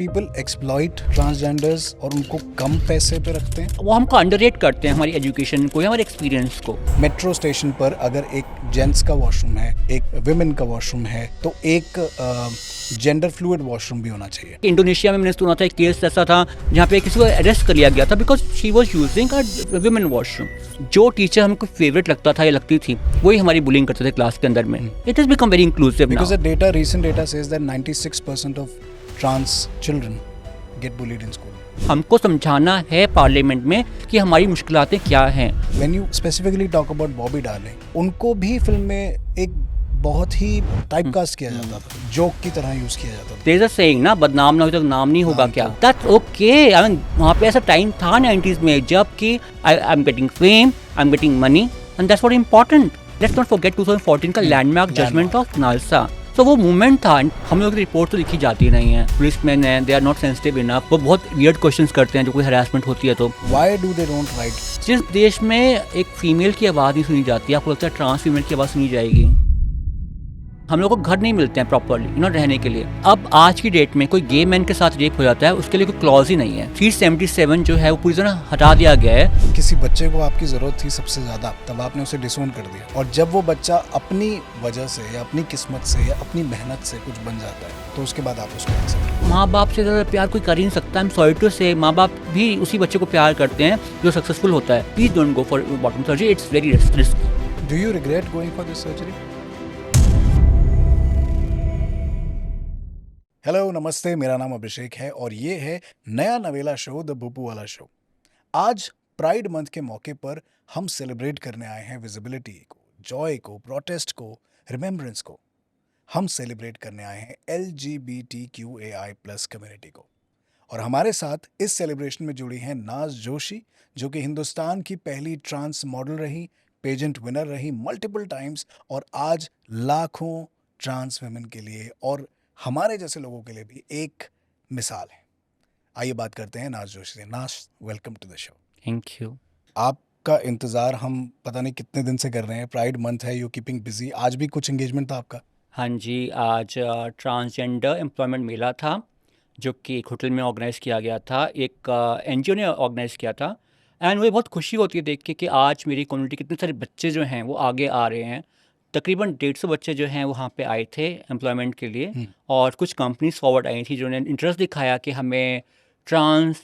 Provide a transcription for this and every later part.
People exploit transgenders और उनको कम पैसे पे रखते हैं। वो हमको अंडररेट करते हैं, हमारी एजुकेशन को या हमारे एक्सपीरियंस को। मेट्रो स्टेशन पर अगर एक जेंट्स का वॉशरूम है, एक विमेन का वॉशरूम है, तो एक जेंडर फ्लूइड वॉशरूम भी होना चाहिए। इंडोनेशिया में मैंने सुना था एक केस ऐसा था जहाँ पे किसी को अरेस्ट कर लिया गया था because she was using a women washroom. जो टीचर हमको फेवरेट लगता था या लगती थी वही हमारी बुलिंग करते थे क्लास के अंदर में। It is become very inclusive now. Because the data, recent data says that 96% of trans children get bullied in school. हमको समझाना है पार्लियामेंट में कि हमारी मुश्किलातें क्या हैं। When you specifically talk about Bobby Darling, उनको भी फिल्म में एक बहुत ही टाइपकास्ट किया जाता था, जोक की तरह यूज किया जाता था। There is a saying ना, बदनाम ना हो तो नाम नहीं होगा क्या? That's okay. I mean, वहाँ पे ऐसा टाइम था 90s में जब कि I'm getting fame, I'm getting money and that's what important. Let's not forget 2014 का लैंडमार्क जजमेंट ऑफ नालसा। तो वो मूवमेंट था। हम लोग की रिपोर्ट तो लिखी जाती नहीं है, पुलिसमैन है, they are not sensitive enough, वो बहुत वियर्ड क्वेश्चंस करते हैं जो कोई हरासमेंट होती है तो। Why do they don't write? जिस देश में एक फीमेल की आवाज़ नहीं सुनी जाती, आपको लगता है ट्रांस फीमेल की आवाज़ सुनी जाएगी? हम लोग को घर नहीं मिलते हैं प्रॉपर्ली रहने के लिए। अब आज की डेट में कोई गे मैन के साथ रेप हो जाता है, उसके लिए कोई क्लॉज ही नहीं है। 377 जो है वो पूरी तरह हटा दिया गया है। किसी बच्चे को आपकी जरूरत थी सबसे ज्यादा, तब आपने उसे डिसोन कर दिया, और जब वो बच्चा अपनी वजह से या अपनी किस्मत से या अपनी मेहनत से कुछ बन जाता है तो उसके बाद आप उसको एक्सेप्ट। माँ बाप से ज़्यादा प्यार कोई कर ही नहीं सकता। सॉरी टू से माँ बाप भी उसी बच्चे को प्यार करते हैं जो सक्सेसफुल होता है। Please don't go for bottom surgery, it's very risky. Do you regret going for this surgery? Hello नमस्ते, मेरा नाम अभिषेक है और ये है नया नवेला शो द बुपू वाला शो। आज प्राइड मंथ के मौके पर हम सेलिब्रेट करने आए हैं विजिबिलिटी को, जॉय को, प्रोटेस्ट को, रिमेम्बरेंस को। हम सेलिब्रेट करने आए हैं LGBTQAI+ कम्युनिटी को। और हमारे साथ इस सेलिब्रेशन में जुड़ी हैं नाज जोशी, जो कि हिंदुस्तान की पहली ट्रांस मॉडल रही, पेजेंट विनर रही मल्टीपल टाइम्स, और आज लाखों ट्रांस वुमेन के लिए और हमारे जैसे लोगों के लिए भी एक मिसाल है। आइए बात करते हैं नाज जोशी से। Naaz, welcome to the show. Thank you. आपका इंतज़ार हम पता नहीं कितने दिन से कर रहे हैं। प्राइड मंथ है, यू कीपिंग बिजी। आज भी कुछ एंगेजमेंट था आपका? हाँ जी, आज ट्रांसजेंडर एम्प्लॉयमेंट मेला था जो कि एक होटल में ऑर्गेनाइज़ किया गया था, एक NGO ने ऑर्गेनाइज़ किया था। एंड मुझे बहुत खुशी होती है देख के कि आज मेरी कम्युनिटी कितने सारे बच्चे जो हैं वो आगे आ रहे हैं। तकरीबन 150 बच्चे जो हैं वहाँ पे आए थे एम्प्लॉयमेंट के लिए, और कुछ कंपनीज फॉरवर्ड आई थी जिन्होंने इंटरेस्ट दिखाया कि हमें ट्रांस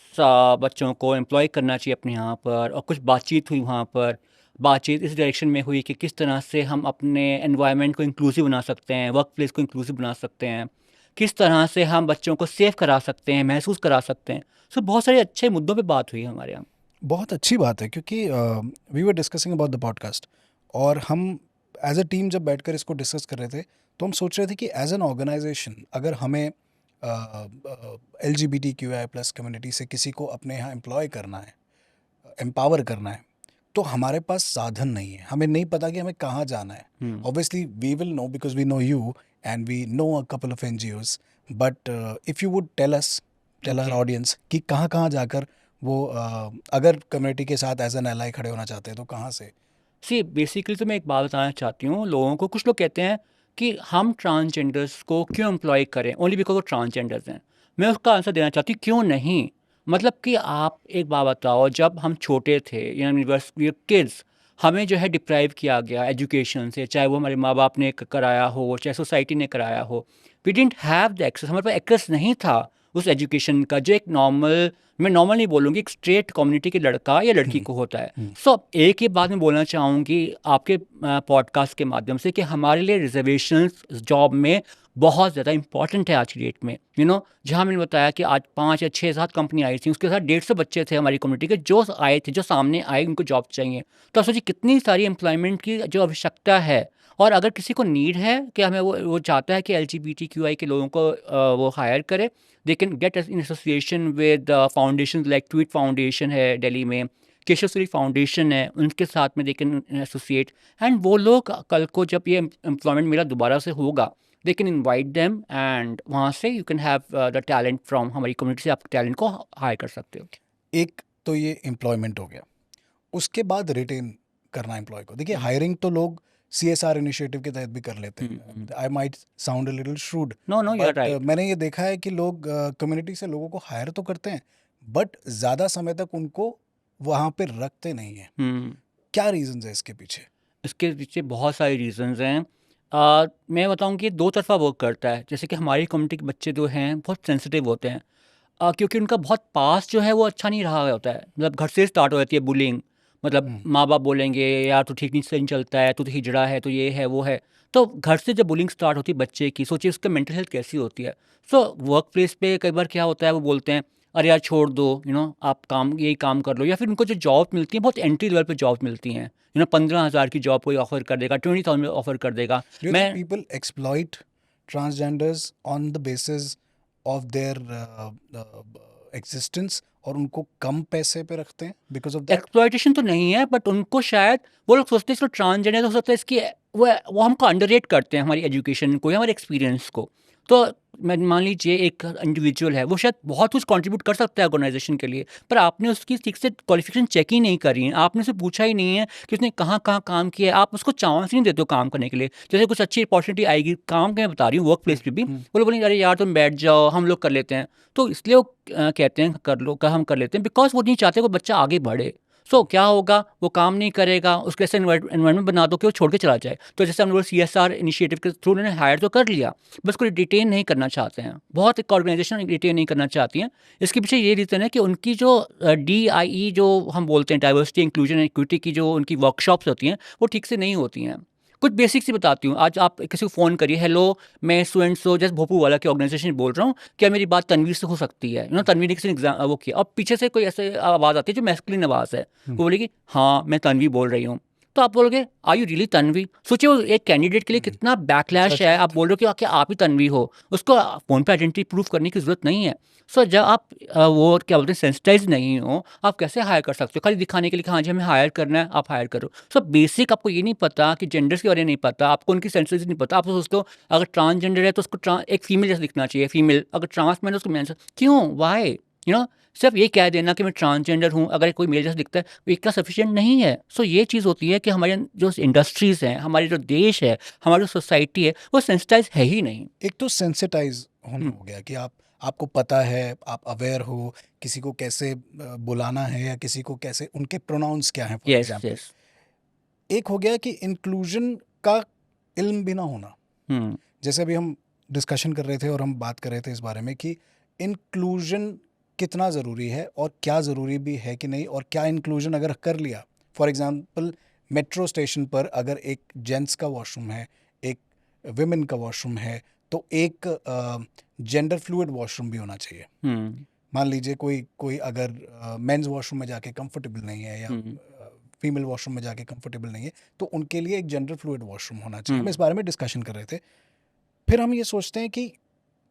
बच्चों को एम्प्लॉय करना चाहिए अपने यहाँ पर। और कुछ बातचीत हुई वहाँ पर। बातचीत इस डायरेक्शन में हुई कि किस तरह से हम अपने एनवायरनमेंट को इंक्लूसिव बना सकते हैं, वर्क प्लेस को इंक्लूसिव बना सकते हैं, किस तरह से हम बच्चों को सेफ करा सकते हैं, महसूस करा सकते हैं। सो बहुत सारे अच्छे मुद्दों पे बात हुई हमारे यहाँ। बहुत अच्छी बात है, क्योंकि we were discussing about the podcast, और हम एज अ टीम जब बैठकर इसको डिस्कस कर रहे थे तो हम सोच रहे थे कि एज एन ऑर्गेनाइजेशन अगर हमें LGBTQI+ कम्युनिटी से किसी को अपने यहाँ एम्प्लॉय करना है, एम्पावर करना है, तो हमारे पास साधन नहीं है। हमें नहीं पता कि हमें कहाँ जाना है। Obviously we will know because we know you and we know a couple of NGOs, but if you would tell our audience कि कहाँ कहाँ जाकर वो अगर कम्युनिटी के साथ एज एन एलाई खड़े होना चाहते हैं तो कहाँ से? सी बेसिकली तो मैं एक बात बताना चाहती हूँ लोगों को। कुछ लोग कहते हैं कि हम ट्रांसजेंडर्स को क्यों एम्प्लॉय करें ओनली बिकॉज वो ट्रांसजेंडर्स हैं। मैं उसका आंसर देना चाहती हूँ क्यों नहीं। मतलब कि आप एक बात बताओ, जब हम छोटे थे यूनिवर्सिटी किड्स, हमें जो है डिप्राइव किया गया एजुकेशन से, चाहे वो हमारे माँ बाप ने कराया हो चाहे सोसाइटी ने कराया हो। We didn't have the access, हमारे पास एक्सेस नहीं था उस एजुकेशन का जो एक नॉर्मल, मैं नॉर्मल नहीं बोलूँगी, एक स्ट्रेट कम्युनिटी के लड़का या लड़की को होता है। सो एक ही बात मैं बोलना चाहूँगी आपके पॉडकास्ट के माध्यम से कि हमारे लिए रिजर्वेशंस जॉब में बहुत ज़्यादा इंपॉर्टेंट है आज की डेट में। जहाँ मैंने बताया कि आज 5 या 6 7 कंपनी आई थी, उसके साथ 150 बच्चे थे हमारी कम्युनिटी के जो आए थे, जो सामने आए, उनको जॉब चाहिए। तो आप सोचिए कितनी सारी एम्प्लॉयमेंट की जो आवश्यकता है। और अगर किसी को नीड है कि हमें वो चाहता है कि LGBTQI के लोगों को वो हायर करे, they can get in association with foundation like tweet foundation है दिल्ली में, केशवश्री फाउंडेशन है, उनके साथ में दे कैन एसोसिएट। एंड वो लोग कल को जब ये एम्प्लॉयमेंट मेरा दोबारा से होगा, they can invite them and वहाँ से you can have the talent from हमारी कम्युनिटी से आप टैलेंट को हायर कर सकते हो। एक तो ये एम्प्लॉयमेंट हो गया, उसके बाद रिटेन करना एम्प्लॉय को। देखिए, हायरिंग तो लोग CSR इनिशिएटिव के तहत भी कर लेते हम्म, हैं. हम्म. I might sound a little shrewd, no no, you are but right. मैंने ये देखा है कि लोग कम्युनिटी से लोगों को हायर तो करते हैं, बट ज़्यादा समय तक उनको वहाँ पे रखते नहीं हैं. हम्म. क्या रीजंस है इसके पीछे? इसके पीछे बहुत सारे रीजंस हैं. मैं बताऊं कि दो तरफा वर्क करता है. जैसे कि हमारी कम्युनिटी के बच्चे जो हैं बहुत सेंसिटिव होते हैं, क्योंकि उनका बहुत पास जो है वो अच्छा नहीं रहा होता है. मतलब घर से स्टार्ट हो जाती है बुलिंग. मतलब हम्म. माँ बाप बोलेंगे यार तू ठीक नहीं से नहीं चलता है, तू तो हिजड़ा है, तो ये है वो है. तो घर से जब बुलिंग स्टार्ट होती है बच्चे की, सोचिए उसका मेंटल हेल्थ कैसी होती है. सो वर्क प्लेस पे कई बार क्या होता है, वो बोलते हैं अरे यार छोड़ दो, आप काम यही काम कर लो. या फिर उनको जो जॉब मिलती है बहुत एंट्री लेवल पे जॉब मिलती हैं. 15,000 की जॉब कोई ऑफर कर देगा, 20,000 में ऑफर कर देगा. Do you मैं think people exploit transgenders on the basis of their existence और उनको कम पैसे पे रखते हैं because of that? एक्सप्लॉयटेशन तो नहीं है, बट उनको शायद वो लोग सोचते हैं इसको ट्रांसजेंडर, तो हो सकता है इसकी वो हमको अंडररेट करते हैं, हमारी एजुकेशन को या हमारे एक्सपीरियंस को. तो मैं मान लीजिए एक इंडिविजुअल है, वो शायद बहुत कुछ कंट्रीब्यूट कर सकता है ऑर्गेनाइजेशन के लिए, पर आपने उसकी ठीक से क्वालिफिकेशन चेक ही नहीं करी है, आपने उसे पूछा ही नहीं है कि उसने कहाँ कहाँ काम किया है, आप उसको चांस नहीं देते हो काम करने के लिए. जैसे कुछ अच्छी अपॉर्चुनिटी आएगी काम के, मैं बता रही हूँ वर्क प्लेस पे भी, वो लोग बोलेंगे अरे यार तुम बैठ जाओ हम लोग कर लेते हैं. तो इसलिए वो कहते हैं कर लो, हम कर लेते हैं, बिकॉज वो नहीं चाहते वो बच्चा आगे बढ़े. सो क्या होगा, वो काम नहीं करेगा, उसके ऐसे एनवायरमेंट बना दो कि वो छोड़ के चला जाए. तो जैसे हम लोग CSR इनिशिएटिव के थ्रू उन्होंने हायर तो कर लिया, बस कोई डिटेन नहीं करना चाहते हैं. बहुत एक ऑर्गेनाइजेशन डिटेन नहीं करना चाहती हैं. इसके पीछे ये रीज़न है कि उनकी जो DIE जो हम बोलते हैं, डाइवर्सिटी इंक्लूजन इक्विटी की जो उनकी वर्कशॉप्स होती हैं वो ठीक से नहीं होती हैं. कुछ बेसिक्स ही बताती हूँ. आज आप किसी को फ़ोन करिए, हेलो मैं सो एंड सो जैसे भोपू वाला की ऑर्गेनाइजेशन बोल रहा हूँ, क्या मेरी बात तनवीर से हो सकती है. तनवीर ने किसी ने वो किया, और पीछे से कोई ऐसे आवाज़ आती है जो मैस्कुलिन आवाज़ है, वो बोलेगी हाँ मैं तनवी बोल रही हूँ. तो आप बोलोगे आर यू रियली तन्वी. सोचिए वो एक कैंडिडेट के लिए कितना बैकलैश सच है. बात आप बोल रहे हो कि क्या आप ही तन्वी हो, उसको फ़ोन पे आइडेंटिटी प्रूव करने की ज़रूरत नहीं है. सो जब आप वो क्या बोलते हैं सेंसिटाइज नहीं हो, आप कैसे हायर कर सकते हो खाली दिखाने के लिए कि हाँ जी हमें हायर करना है, आप हायर करो. सो बेसिक आपको ये नहीं पता कि जेंडर्स के बारे में नहीं पता, आपको उनकी सेंसिटिविटी नहीं पता. आप तो सोचते हो अगर ट्रांसजेंडर है तो उसको एक फीमेल जैसा दिखना चाहिए, फीमेल. अगर ट्रांस मैन है उसको मैन. क्यों, वाई, सिर्फ ये कह देना कि मैं ट्रांसजेंडर हूँ, अगर कोई मेरे जैसा दिखता है वो इतना सफिशिएंट नहीं है. सो ये चीज़ होती है कि हमारे जो इंडस्ट्रीज़ हैं, हमारे जो देश है, हमारी जो सोसाइटी है, वो सेंसिटाइज है ही नहीं. एक तो सेंसिटाइज होना हो गया कि आपको पता है, आप अवेयर हो किसी को कैसे बुलाना है या किसी को कैसे, उनके प्रोनाउंस क्या हैं फॉर यस एग्जांपल. यस. एक हो गया कि इंक्लूजन का इल्म भी ना होना. जैसे अभी हम डिस्कशन कर रहे थे और हम बात कर रहे थे इस बारे में कि इंक्लूजन कितना ज़रूरी है और क्या ज़रूरी भी है कि नहीं, और क्या इंक्लूजन अगर कर लिया, फॉर एग्जांपल मेट्रो स्टेशन पर अगर एक जेंट्स का वॉशरूम है, एक विमेन का वॉशरूम है, तो एक जेंडर फ्लूइड वॉशरूम भी होना चाहिए. मान लीजिए कोई अगर मेंस वॉशरूम में जाके कंफर्टेबल नहीं है या फीमेल वॉशरूम में जाके कंफर्टेबल नहीं है, तो उनके लिए एक जेंडर फ्लूइड वॉशरूम होना चाहिए. हम इस बारे में डिस्कशन कर रहे थे. फिर हम ये सोचते हैं कि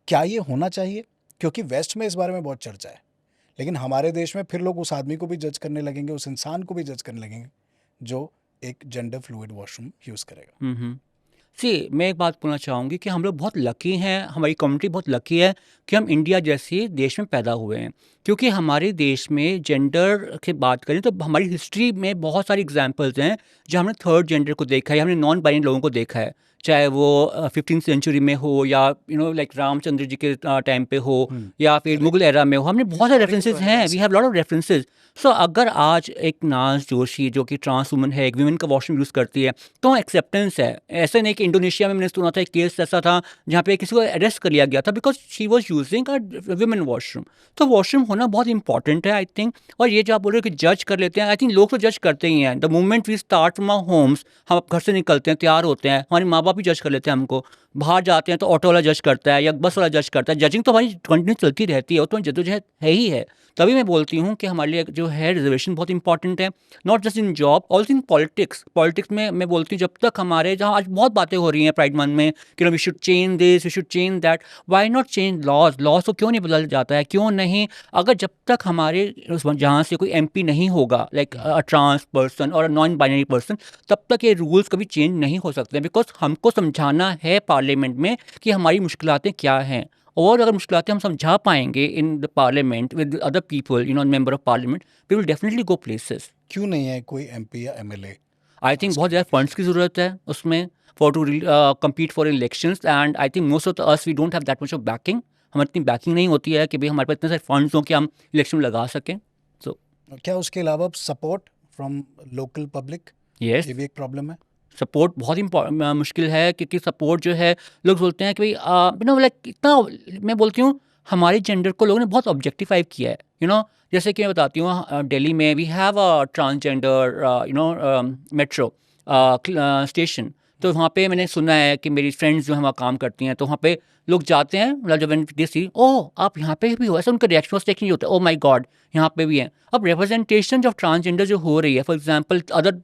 क्या ये होना चाहिए, क्योंकि वेस्ट में इस बारे में बहुत चर्चा है, लेकिन हमारे देश में फिर लोग उस आदमी को भी जज करने लगेंगे, उस इंसान को भी जज करने लगेंगे जो एक जेंडर फ्लूइड वॉशरूम यूज़ करेगा. मैं एक बात बोलना चाहूँगी कि हम लोग बहुत लकी हैं, हमारी कम्युनिटी बहुत लकी है कि हम इंडिया जैसे देश में पैदा हुए हैं. क्योंकि हमारे देश में जेंडर की बात करें तो हमारी हिस्ट्री में बहुत सारी एग्जांपल्स हैं जहाँ हमने थर्ड जेंडर को देखा है, हमने नॉन बाइनरी लोगों को देखा है. चाहे वो 15th सेंचुरी में हो या लाइक रामचंद्र जी के टाइम पे हो या फिर मुगल एरा में हो, हमने बहुत सारे रेफरेंसेस हैं. We have lot of references. So अगर आज एक नाज जोशी जो कि ट्रांस वुमन है, एक वीमेन का वॉशरूम यूज़ करती है, तो एक्सेप्टेंस है. ऐसे नहीं कि इंडोनेशिया में मैंने सुना था एक केस ऐसा था जहाँ पे किसी को अरेस्ट कर लिया गया था because she was using a women washroom. तो वॉशरूम होना बहुत इंपॉर्टेंट है आई थिंक. और ये जो आप बोल रहे हो कि जज कर लेते हैं, आई थिंक लोग तो जज करते ही हैं. The moment we start from our homes, हम घर से निकलते हैं, तैयार होते हैं, हमारे माँ बाप भी जज कर लेते हैं हमको. बाहर जाते हैं तो ऑटो वाला जज करता है या बस वाला जज करता है. जजिंग तो हमारी कंटिन्यू चलती रहती है, वो तो जद्दोजहद है ही है. तभी मैं बोलती हूँ कि हमारे लिए जो है रिजर्वेशन बहुत इंपॉर्टेंट है, not just in job, also in politics. Politics में मैं बोलती हूँ जब तक हमारे जहाँ आज बहुत बातें हो रही हैं प्राइड मंथ में कि we should change this, we should change that, why not change laws. Laws को क्यों नहीं बदल जाता है, क्यों नहीं. अगर जब तक हमारे जहाँ से कोई MP नहीं होगा लाइक अ ट्रांस पर्सन और अ नॉन बाइनरी पर्सन, तब तक ये रूल्स कभी चेंज नहीं हो सकते. बिकॉज हमको समझाना है पार्लियामेंट में कि हमारी मुश्किलातें क्या हैं. और अगर मुश्किलातें हम समझा पाएंगे in the parliament with other people, member of parliament, we will definitely go places. क्यों नहीं है कोई MP या MLA आई थिंक बहुत ज़्यादा फंड्स की ज़रूरत है उसमें for to compete for elections, and I think most of us we don't have that much of backing. हमारी इतनी बैकिंग नहीं होती है कि भाई हमारे पास इतने सारे फंड्स हों कि हम इलेक्शन में लगा सकें। सो क्या उसके अलावा support from local public, yes, ये भी एक प्रॉब्लम है? सपोर्ट बहुत मुश्किल है, क्योंकि सपोर्ट जो है, लोग बोलते हैं कि भाई लाइक इतना, मैं बोलती हूँ हमारे जेंडर को लोगों ने बहुत ऑब्जेक्टिफाई किया है, जैसे कि मैं बताती हूँ, दिल्ली में we have a transgender metro station. तो वहाँ पे मैंने सुना है कि मेरी फ्रेंड्स जो है वहाँ काम करती हैं, तो वहाँ पे लोग जाते हैं, मतलब जब दे सी ओह आप यहाँ पे भी हो, ऐसा उनका रिएक्शन नहीं होता, ओ माय गॉड यहाँ पे भी हैं। अब रिप्रेजेंटेशन जो ट्रांसजेंडर जो हो रही है, फॉर एग्जांपल अदर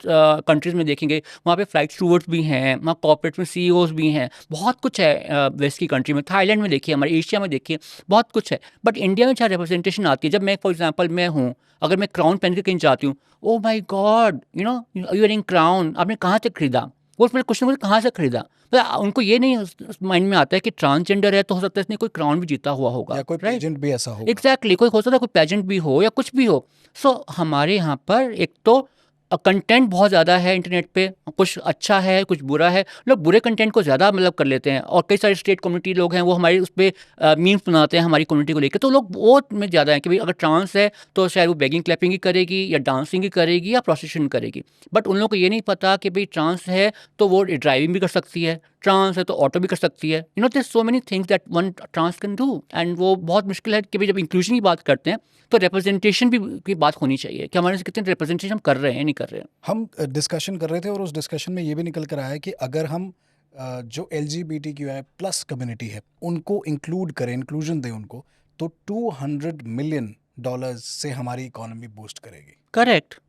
कंट्रीज़ में देखेंगे, वहाँ पे फ्लाइट स्टूवर्ड्स भी हैं, वहाँ कॉर्पोरेट में सीईओज भी हैं, बहुत कुछ है वेस्ट की कंट्री में। थाईलैंड में देखिए, हमारे एशिया में देखिए, बहुत कुछ है। बट इंडिया में जहाँ रिप्रेजेंटेशन आती है, जब मैं फॉर एग्जांपल मैं हूँ, अगर मैं क्राउन पहन के कहीं जाती हूँ, oh my god you are in crown, आपने कहाँ से खरीदा? वो मेरे क्वेश्चन मुझे कहाँ से खरीदा? मतलब उनको ये नहीं माइंड में आता है कि ट्रांसजेंडर है तो हो सकता है इसने कोई क्राउन भी जीता हुआ होगा, या कोई राइट? पेजेंट भी ऐसा होगा। एग्जैक्टली, कोई हो सकता है, कोई पेजेंट भी हो या कुछ भी हो। सो हमारे यहाँ पर एक तो कंटेंट बहुत ज़्यादा है इंटरनेट पे, कुछ अच्छा है कुछ बुरा है, लोग बुरे कंटेंट को ज़्यादा मतलब कर लेते हैं, और कई सारे स्टेट कम्युनिटी लोग हैं वो हमारे उस पर मीम्स बनाते हैं हमारी कम्युनिटी को लेकर, तो लोग वो में ज़्यादा है कि भाई अगर ट्रांस है तो शायद वो बेगिंग क्लैपिंग ही करेगी या डांसिंग ही करेगी या प्रोस्टिट्यूशन करेगी। बट उन लोगों को ये नहीं पता कि भाई ट्रांस है तो वो ड्राइविंग भी कर सकती है, ट्रांस है तो ऑटो भी कर सकती है, there so many things that one trans can do. And वो बहुत मुश्किल है कि भाई जब इंक्लूजन की बात करते हैं तो रिप्रेजेंटेशन भी की बात होनी चाहिए कि हमारे से कितने रिप्रेजेंटेशन हम कर रहे हैं नहीं कर रहे हैं। हम डिस्कशन कर रहे थे और उस डिस्कशन में ये भी निकल कर आया कि अगर हम जो LGBTQI+ कम्युनिटी है उनको इंक्लूड करें, इंक्लूजन दें उनको, तो $200 मिलियन से हमारी इकोनॉमी बूस्ट करेगी। करेक्ट।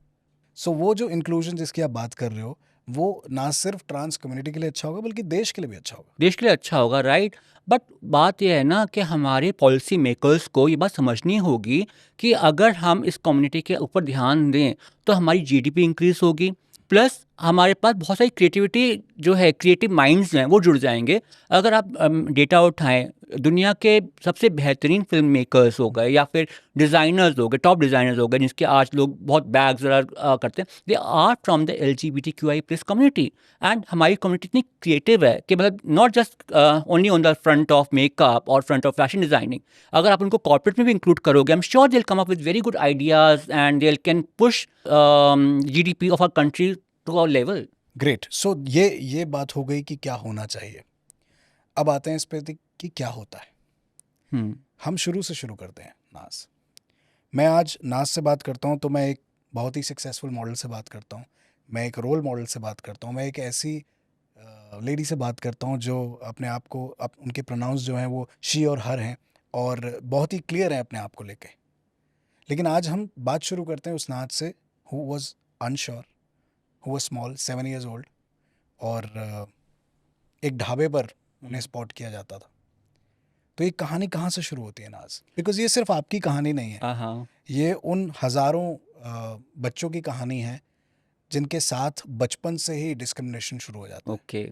सो वो जो इंक्लूजन जिसकी आप बात कर रहे हो, वो ना सिर्फ ट्रांस कम्युनिटी के लिए अच्छा होगा बल्कि देश के लिए भी अच्छा होगा। देश के लिए अच्छा होगा, राइट? बट बात यह है ना कि हमारे पॉलिसी मेकर्स को ये बात समझनी होगी कि अगर हम इस कम्युनिटी के ऊपर ध्यान दें तो हमारी जीडीपी इंक्रीज होगी, प्लस हमारे पास बहुत सारी क्रिएटिविटी जो है, क्रिएटिव माइंड्स हैं वो जुड़ जाएंगे। अगर आप डेटा उठाएं, दुनिया के सबसे बेहतरीन फिल्म मेकर्स हो गए या फिर डिज़ाइनर्स हो गए, टॉप डिज़ाइनर्स हो गए जिनके आज लोग बहुत बैग्स वगैरह करते हैं, they are from the LGBTQI+ community. And हमारी कम्युनिटी इतनी क्रिएटिव है कि मतलब not just only on the front of makeup और फ्रंट ऑफ फैशन डिज़ाइनिंग, अगर आप उनको कॉर्पोरेट में भी इंक्लूड करोगे, I am sure they will come up with very good ideas and they can push GDP of our country to our level. Great. So ये बात हो गई कि क्या होना चाहिए। अब आते हैं इस पे कि क्या होता है। हम शुरू से शुरू करते हैं। नाज, मैं आज नाज से बात करता हूँ तो मैं एक बहुत ही सक्सेसफुल मॉडल से बात करता हूँ, मैं एक रोल मॉडल से बात करता हूँ, मैं एक ऐसी लेडी से बात करता हूँ जो अपने आप को उनके प्रोनाउंस जो हैं वो शी और हर हैं और बहुत ही क्लियर हैं अपने आप को लेके। लेकिन आज हम बात शुरू करते हैं उस नाज से who was unsure, who was small, 7 years old, और एक ढाबे पर उन्हें स्पॉट किया जाता था। तो ये कहानी कहाँ से शुरू होती है नाज? बिकॉज ये सिर्फ आपकी कहानी नहीं है, हाँ, ये उन हज़ारों बच्चों की कहानी है जिनके साथ बचपन से ही डिस्क्रिमिनेशन शुरू हो जाता है। ओके।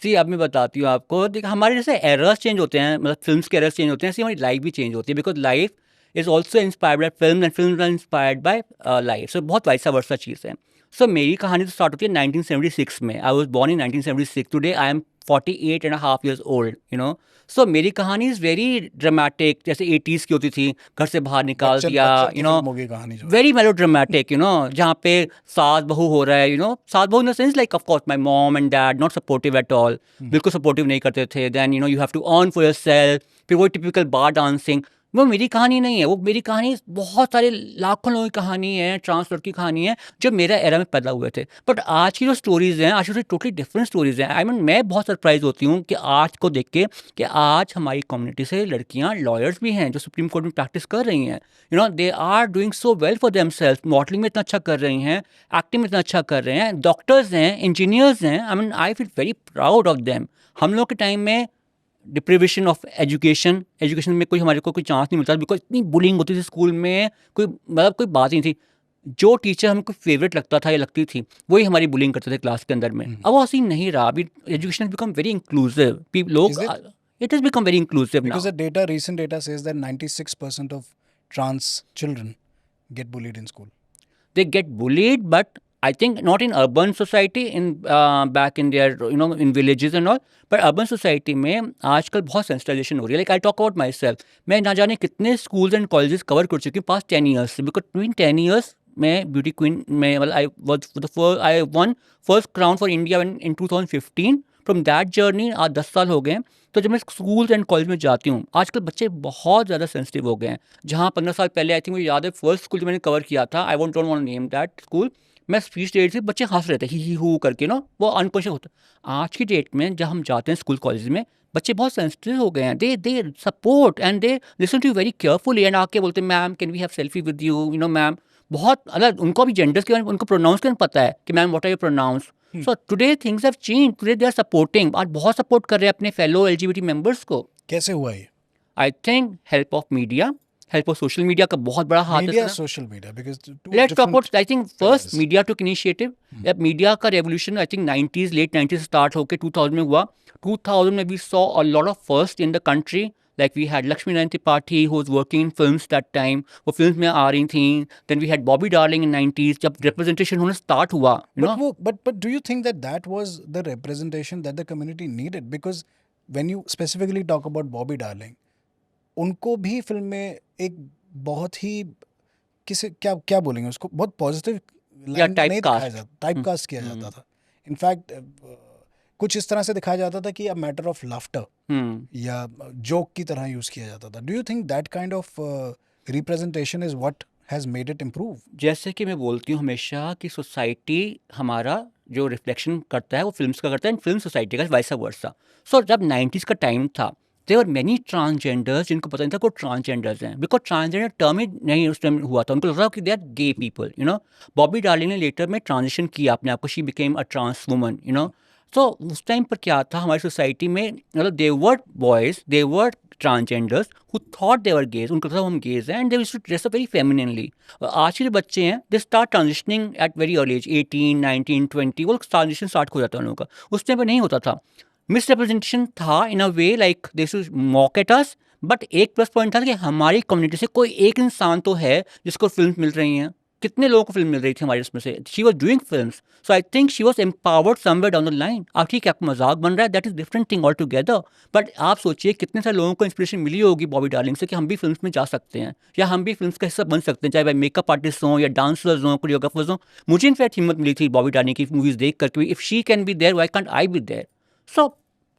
सी अब मैं बताती हूँ आपको, देख हमारे जैसे एरर्स चेंज होते हैं, मतलब फिल्म्स के एरर्स चेंज होते हैं, ऐसे हमारी लाइफ भी चेंज होती है, because life is also inspired by film and film are inspired by life. So बहुत वैसा वर्सा चीज़ है। सो मेरी कहानी तो स्टार्ट होती है 1976 में। I was born in 1976। Today I am 48.5 years old. So मेरी कहानी इज़ वेरी ड्रामेटिक, जैसे 80s की होती थी, घर से बाहर निकाल बच्चन दिया, की फिल्मों की कहानी जो है। वेरी मेलो ड्रामेटिक, जहाँ पे सास बहू हो रहा है, सास बहू in the sense like of course my mom and dad not supportive at all, बिल्कुल सपोर्टिव नहीं करते थे। Then you have to earn for yourself, फिर वो टिपिकल बार डांसिंग। वो मेरी कहानी नहीं है, वो मेरी कहानी बहुत सारे लाखों लोगों की कहानी है, ट्रांसफर की कहानी है जो मेरा एरा में पैदा हुए थे। बट आज की जो स्टोरीज़ हैं, आज की टोटली डिफरेंट स्टोरीज़ हैं। आई मीन मैं बहुत सरप्राइज होती हूँ कि आज को देख के कि आज हमारी कम्युनिटी से लड़कियाँ लॉयर्स भी हैं जो सुप्रीम कोर्ट में प्रैक्टिस कर रही हैं। They are doing so well for themselves, modelling में इतना अच्छा कर रही हैं, एक्टिंग में इतना अच्छा कर रहे हैं, डॉक्टर्स हैं, इंजीनियर्स हैं। I mean I feel very proud of them. हम लोग के टाइम में डिप्रिवेशन ऑफ एजुकेशन में कोई हमारे को कोई चांस नहीं मिलता, बिकॉज इतनी बुलिंग होती थी स्कूल में, कोई मतलब कोई बात नहीं थी। जो टीचर हमको फेवरेट लगता था या लगती थी वही हमारी बुलिंग करते थे क्लास के अंदर में। अब वो ऐसी नहीं रहा। अभी एजुकेशन बिकम वेरी इंक्लूसिव, लोग Is it? It is become very inclusive Because now. recent data says that 96% of trans children get bullied in school. They get bullied, but I think not in urban society, in back in their in villages and all, but urban society में आजकल बहुत sensitization हो रही है. Like I talk about myself, मैं ना जाने कितने schools and colleges cover कर चुकी हूँ past 10 years से, because between 10 years मैं beauty queen में मतलब I won first crown for India in 2015. From that journey आज 10 साल हो गए हैं. तो जब मैं स्कूल्स एंड कॉलेज में जाती हूँ, आजकल बच्चे बहुत ज़्यादा सेंसिटिव हो गए हैं. जहाँ 15 साल पहले आई थिंक मुझे याद है फर्स्ट स्कूल जो मैंने कवर किया था, I don't want name that school, मैं स्पीच दे रही थी, बच्चे हंस रहे थे ही हू करके वो अनकॉन्शियस होता. आज की डेट में जब हम जाते हैं स्कूल कॉलेज में, बच्चे बहुत सेंसिटिव हो गए हैं. They support and they listen to you very carefully and आके बोलते हैं ma'am can we have selfie with you ma'am. बहुत अलग उनको भी जेंडर्स के बारे में उनको प्रोनाउंस के पता है कि ma'am what are your pronouns. So today things have change. Today they are supporting. आज बहुत सपोर्ट कर रहे हैं अपने फेलो एलजीबीटी मेंबर्स को. कैसे हुआ ये? I think help of media, help of social media का बहुत बड़ा हाथ है मीडिया, इसमें. Social media, because Let's talk about, I think first pillars. media took initiative. जब मीडिया का revolution I think 90s late 90s start होकर 2000 में हुआ. 2000 में we saw a lot of first in the country. Like we had Lakshmi Narayan Tripathi who was working in films that time. वो films में आ रही थी. Then we had Bobby Darling in 90s जब representation होना start हुआ. But do you think that was the representation that the community needed? Because when you specifically talk about Bobby Darling, उनको भी film में एक बहुत ही किसे क्या क्या बोलेंगे उसको, बहुत पॉजिटिव या नहीं टाइप दिखाया कास्ट. जाता, टाइप कास्ट किया जाता था. इनफैक्ट कुछ इस तरह से दिखाया जाता था कि अ मैटर ऑफ लाफ्टर या जोक की तरह यूज किया जाता था. Do you think that kind of representation is what has made it improve? जैसे कि मैं बोलती हूँ हमेशा कि सोसाइटी हमारा जो रिफ्लेक्शन करता है वो फिल्म्स का करता है, एंड फिल्म सोसाइटी का वाइस वर्सा. सो जब 90s का टाइम था, देयर वर मेनी ट्रांसजेंडर्स जिनको पता नहीं था वो ट्रांसजेंडर्स हैं, बिकॉज ट्रांसजेंडर टर्म ही नहीं उस टाइम हुआ था. उनको लग रहा कि they are gay people. Bobby Darling ने लेटर में ट्रांजिशन किया अपने आप को, she became a trans woman. तो उस टाइम पर क्या था हमारी सोसाइटी में, मतलब they were boys, they were transgenders who thought they were gays, उनको लगा हम गेज हैं, and they used to dress up very femininely. आज के जो बच्चे हैं they start transitioning at very early age, 18, 19, 20, वो ट्रांजिशन स्टार्ट हो जाता है उन लोगों का. उस टाइम पर नहीं होता था. मिसरिप्रेजेंटेशन था in a way, like they should mock at us. But एक प्लस पॉइंट था कि हमारी कम्युनिटी से कोई एक इंसान तो है जिसको फिल्म मिल रही हैं. कितने लोगों को फिल्म मिल रही थी हमारे इसमें से. She was doing film. So I think she was empowered somewhere down the line. अब ठीक है आपको मजाक बन रहा है, that is different thing all together. But आप सोचिए कितने सारे लोगों को इंस्पिरेशन मिली होगी बॉबी डार्लिंग से कि हम भी फिल्म में जा सकते हैं, या हम भी फिल्म का हिस्सा बन सकते हैं, चाहे भाई मेकअप आर्टिस्ट हों या डांसर्स हों, कोरियोग्राफर्स हों. मुझे इनफैक्ट हिम्मत मिली थी बॉबी डार्लिंग की मूवीज देख करके, if she can be there why can't I be there. So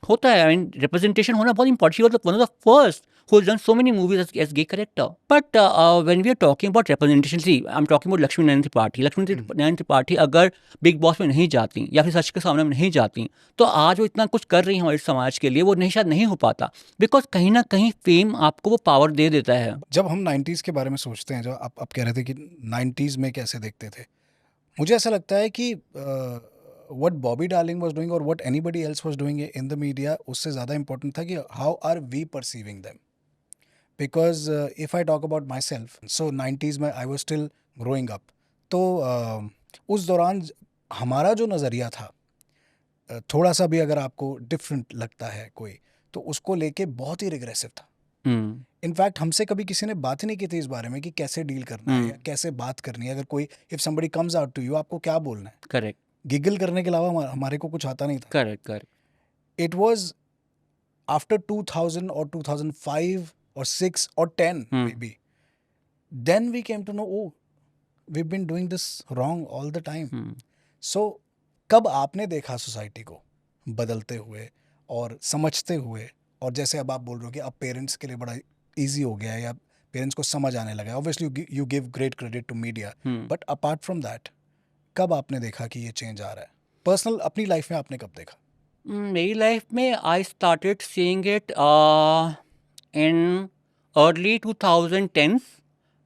होता है, आई मीन रिप्रेजेंटेशन होना बहुत important. She was one of the first who has done so many movies as gay character. But when we are talking about representation, see, I'm talking about Lakshmi Narayan Tripathi. Lakshmi Narayan Tripathi अगर big boss में नहीं जाती या फिर सच के सामने में नहीं जाती, तो आज वो इतना कुछ कर रही हैं हमारे समाज के लिए, वो नहीं शायद नहीं हो पाता. बिकॉज कहीं ना कहीं फेम आपको वो पावर दे देता है. जब हम 90s के बारे में सोचते हैं, जो आप कह रहे थे कि 90s में कैसे देखते थे, मुझे ऐसा लगता है कि what Bobby Darling was doing or what anybody else was doing in the media, उससे ज़्यादा important था कि how are we perceiving them. Because if I talk about myself, so 90s में I was still growing up. तो उस दौरान हमारा जो नज़रिया था, थोड़ा सा भी अगर आपको डिफरेंट लगता है कोई, तो उसको लेके बहुत ही रिग्रेसिव था. इनफैक्ट हमसे कभी किसी ने बात ही नहीं की थी इस बारे में कि कैसे डील करना है या कैसे बात करनी है. अगर कोई if somebody comes out to you, आपको क्या बोलना है. करेक्ट. गिगल करने के अलावा हमारे को कुछ आता नहीं था. Correct. Correct. It was after 2000 और 2005 or 6 or 10 maybe, then we came to know, oh, we've been doing this wrong all the time. So कब आपने देखा सोसाइटी को बदलते हुए और समझते हुए, और जैसे अब आप बोल रहे हो कि अब पेरेंट्स के लिए बड़ा इजी हो गया है या पेरेंट्स को समझ आने लगा है. Obviously you give great credit to media, but apart from that कब आपने देखा कि ये चेंज आ रहा है? पर्सनल अपनी लाइफ में आपने कब देखा? मेरी लाइफ में I started seeing it in early 2010s,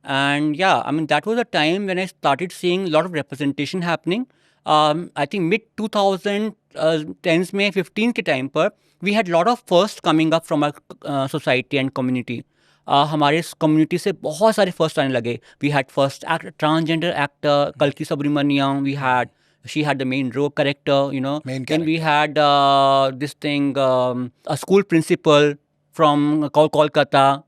and yeah, I mean that was a time when I started seeing a lot of representation happening. I think mid 2010s में 15 के time पर we had lot of first coming up from our society and community. हमारे community से बहुत सारे first आने लगे. We had first transgender actor कल्की Subramaniam, we had she had the main role character, then we had this thing, a school principal from Kolkata,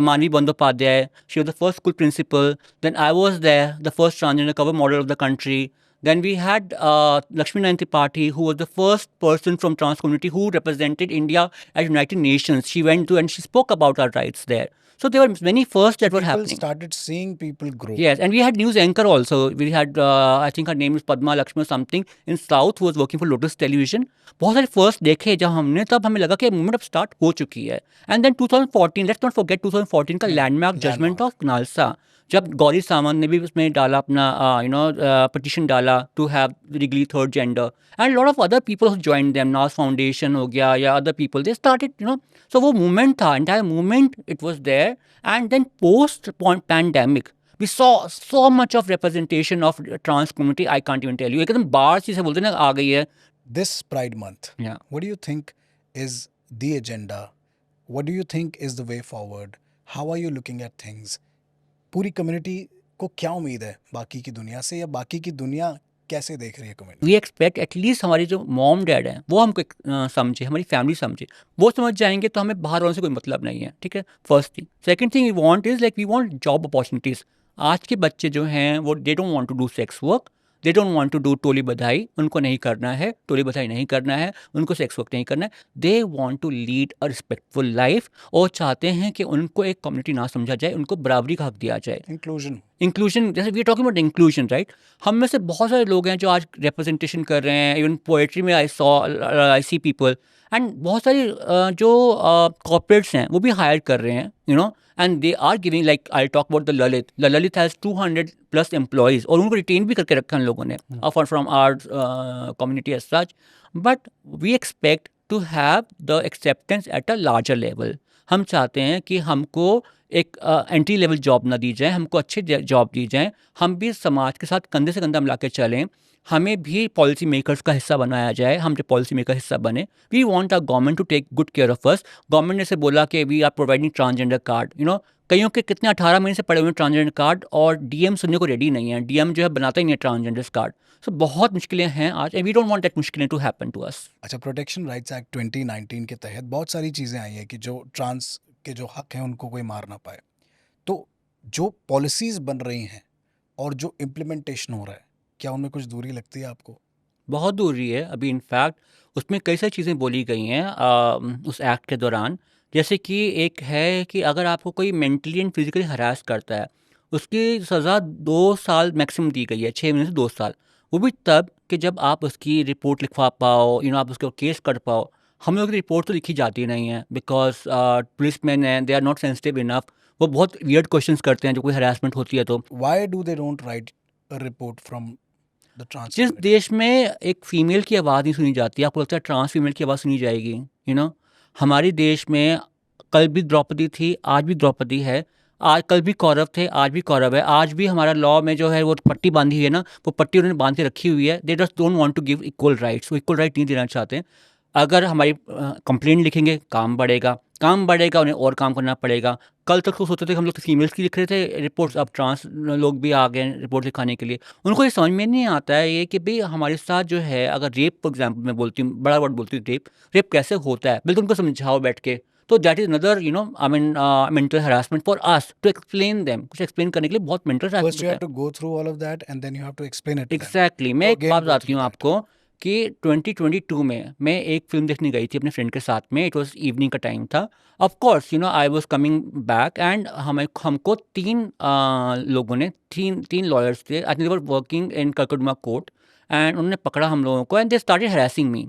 Manvi Bandyopadhyay. She was the first school principal. Then I was there, the first transgender cover model of the country. Then we had Lakshmi Narayan Tripathi, who was the first person from trans community who represented India at United Nations. She went to and she spoke about our rights there. So there were many firsts that were People happening. started seeing people grow. Yes, and we had news anchor also. We had, I think her name is Padma Lakshmi or something in South, who was working for Lotus Television. बहुत सारे first देखे जब हमने, तब हमें लगा कि movement अब स्टार्ट हो चुकी है. And then 2014, let's not forget 2014 का लैंडमार्क जजमेंट ऑफ नालसा, जब गौरी सावंत ने भी उसमें डाला अपना पिटिशन डाला to have legally third gender, and lot of other people join them, Naz foundation हो गया या other people, they started so वो मूवमेंट था, entire movement it was there. And then post pandemic we saw so much of representation of trans community, I can't even tell you. एकदम बाहर से बोलते ना आ गई है. This Pride Month, Yeah. what do you think is the agenda? What do you think is the way forward? How are you looking at things? पूरी community को क्या उम्मीद है बाकी की दुनिया से, या बाकी की दुनिया कैसे देख रही है कम्युनिटी? वी एक्सपेक्ट एटलीस्ट हमारे जो मॉम डैड हैं वो हमको समझे, हमारी फैमिली समझे. वो समझ जाएंगे तो हमें बाहर वालों से कोई मतलब नहीं है. ठीक है, first thing. Second thing we want is like we want job opportunities. आज के बच्चे जो हैं वो they don't want to do sex work, they don't want to do टोली बधाई. उनको नहीं करना है, टोली बधाई नहीं करना है, उनको सेक्स वर्क नहीं करना है. They want to lead a respectful life, और चाहते हैं कि उनको एक कम्युनिटी ना समझा जाए, उनको बराबरी का हक दिया जाए. इंक्लूजन, जैसे we are talking about inclusion, right. हम में से बहुत सारे लोग हैं जो आज रिप्रेजेंटेशन कर रहे हैं. इवन पोएट्री में आई सी पीपल, एंड बहुत सारी जो कॉर्पोरेट्स हैं वो भी हायर कर रहे हैं, and they are giving, like I talk about the Lalit has 200+ employees, और उनको रिटेन भी करके रखा है लोगों ने from our community as such. But we expect to have the acceptance at a larger level. हम चाहते हैं कि हमको एक एंट्री लेवल जॉब ना दी जाए, हमको अच्छे जॉब दी जाए. हम भी समाज के साथ कंधे से कंधा मिला के चलें, हमें भी पॉलिसी मेकर्स का हिस्सा बनाया जाए, हम जो पॉलिसी मेकर हिस्सा बने. We want a government to take good care of us. Government ने से बोला कि we are providing transgender card. कईयों के कितने 18 महीने से पड़े हुए ट्रांसजेंडर कार्ड, और डीएम सुनने को रेडी नहीं है. डीएम जो है बनाता ही नहीं है ट्रांसजेंडर कार्ड. सो बहुत मुश्किलें हैं आज, and we don't want that मुश्किलें टू हैपन टू अस. अच्छा, प्रोटेक्शन राइट्स एक्ट 2019 के तहत बहुत सारी चीज़ें आई हैं कि जो ट्रांस के जो हक हैं उनको कोई मार ना पाए. तो जो पॉलिसीज़ बन रही हैं और जो इम्प्लीमेंटेशन हो रहा है, क्या उनमें कुछ दूरी लगती है आपको? बहुत दूरी है. अभी इनफैक्ट उसमें कई सारी चीज़ें बोली गई हैं उस एक्ट के दौरान. जैसे कि एक है कि अगर आपको कोई मेंटली एंड फिजिकली हरास करता है, उसकी सज़ा 2 साल मैक्सिमम दी गई है, 6 महीने से 2 साल. वो भी तब कि जब आप उसकी रिपोर्ट लिखवा पाओ, आप उसको केस कर पाओ. हम लोग की रिपोर्ट तो लिखी जाती नहीं है, बिकॉज पुलिस मैन हैं, they are not sensitive enough. वो बहुत वियर्ड क्वेश्चंस करते हैं जब कोई हरासमेंट होती है तो. Why do they don't write a report from the trans जिस community? देश में एक फीमेल की आवाज़ नहीं सुनी जाती, आपको लगता है ट्रांस फीमेल की आवाज़ सुनी जाएगी? हमारे देश में कल भी द्रौपदी थी, आज भी द्रौपदी है. आज कल भी कौरव थे, आज भी कौरव है. आज भी हमारा लॉ में जो है वो पट्टी बांधी हुई है ना, वो पट्टी उन्होंने बांध के रखी हुई है. They just don't want to give equal rights. वो इक्वल राइट नहीं देना चाहते. अगर हमारी कंप्लेंट लिखेंगे, काम बढ़ेगा उन्हें और काम करना पड़ेगा. कल तक तो सोचते थे कि हम लोग तो फीमेल्स की लिख रहे थे रिपोर्ट्स, अब ट्रांस लोग भी आ गए हैं रिपोर्ट लिखाने के लिए. उनको ये समझ में नहीं आता है ये कि भाई हमारे साथ जो है, अगर रेप फॉर एग्जाम्पल मैं बोलती हूँ, बड़ा वर्ड बोलती हूँ, रेप कैसे होता है, बिल्कुल उनको समझाओ बैठ के. तो that is another I mean mental harassment for us to explain them. कुछ एक्सप्लेन करने के लिए बहुत mental First you harassment have to go through all of that and then you have to explain it to them. Exactly. मैं तो एक again बात go बताती through हूँ that. आपको कि 2022 में मैं एक फिल्म देखने गई थी अपने फ्रेंड के साथ में. इट वाज इवनिंग का टाइम था. Of course I was coming back, and हमको 3 लोगों ने, तीन लॉयर्स थे, I think they were working in Calcutta court, and उन्होंने पकड़ा हम लोगों को, एंड दे स्टार्टेड हैरेसिंग मी.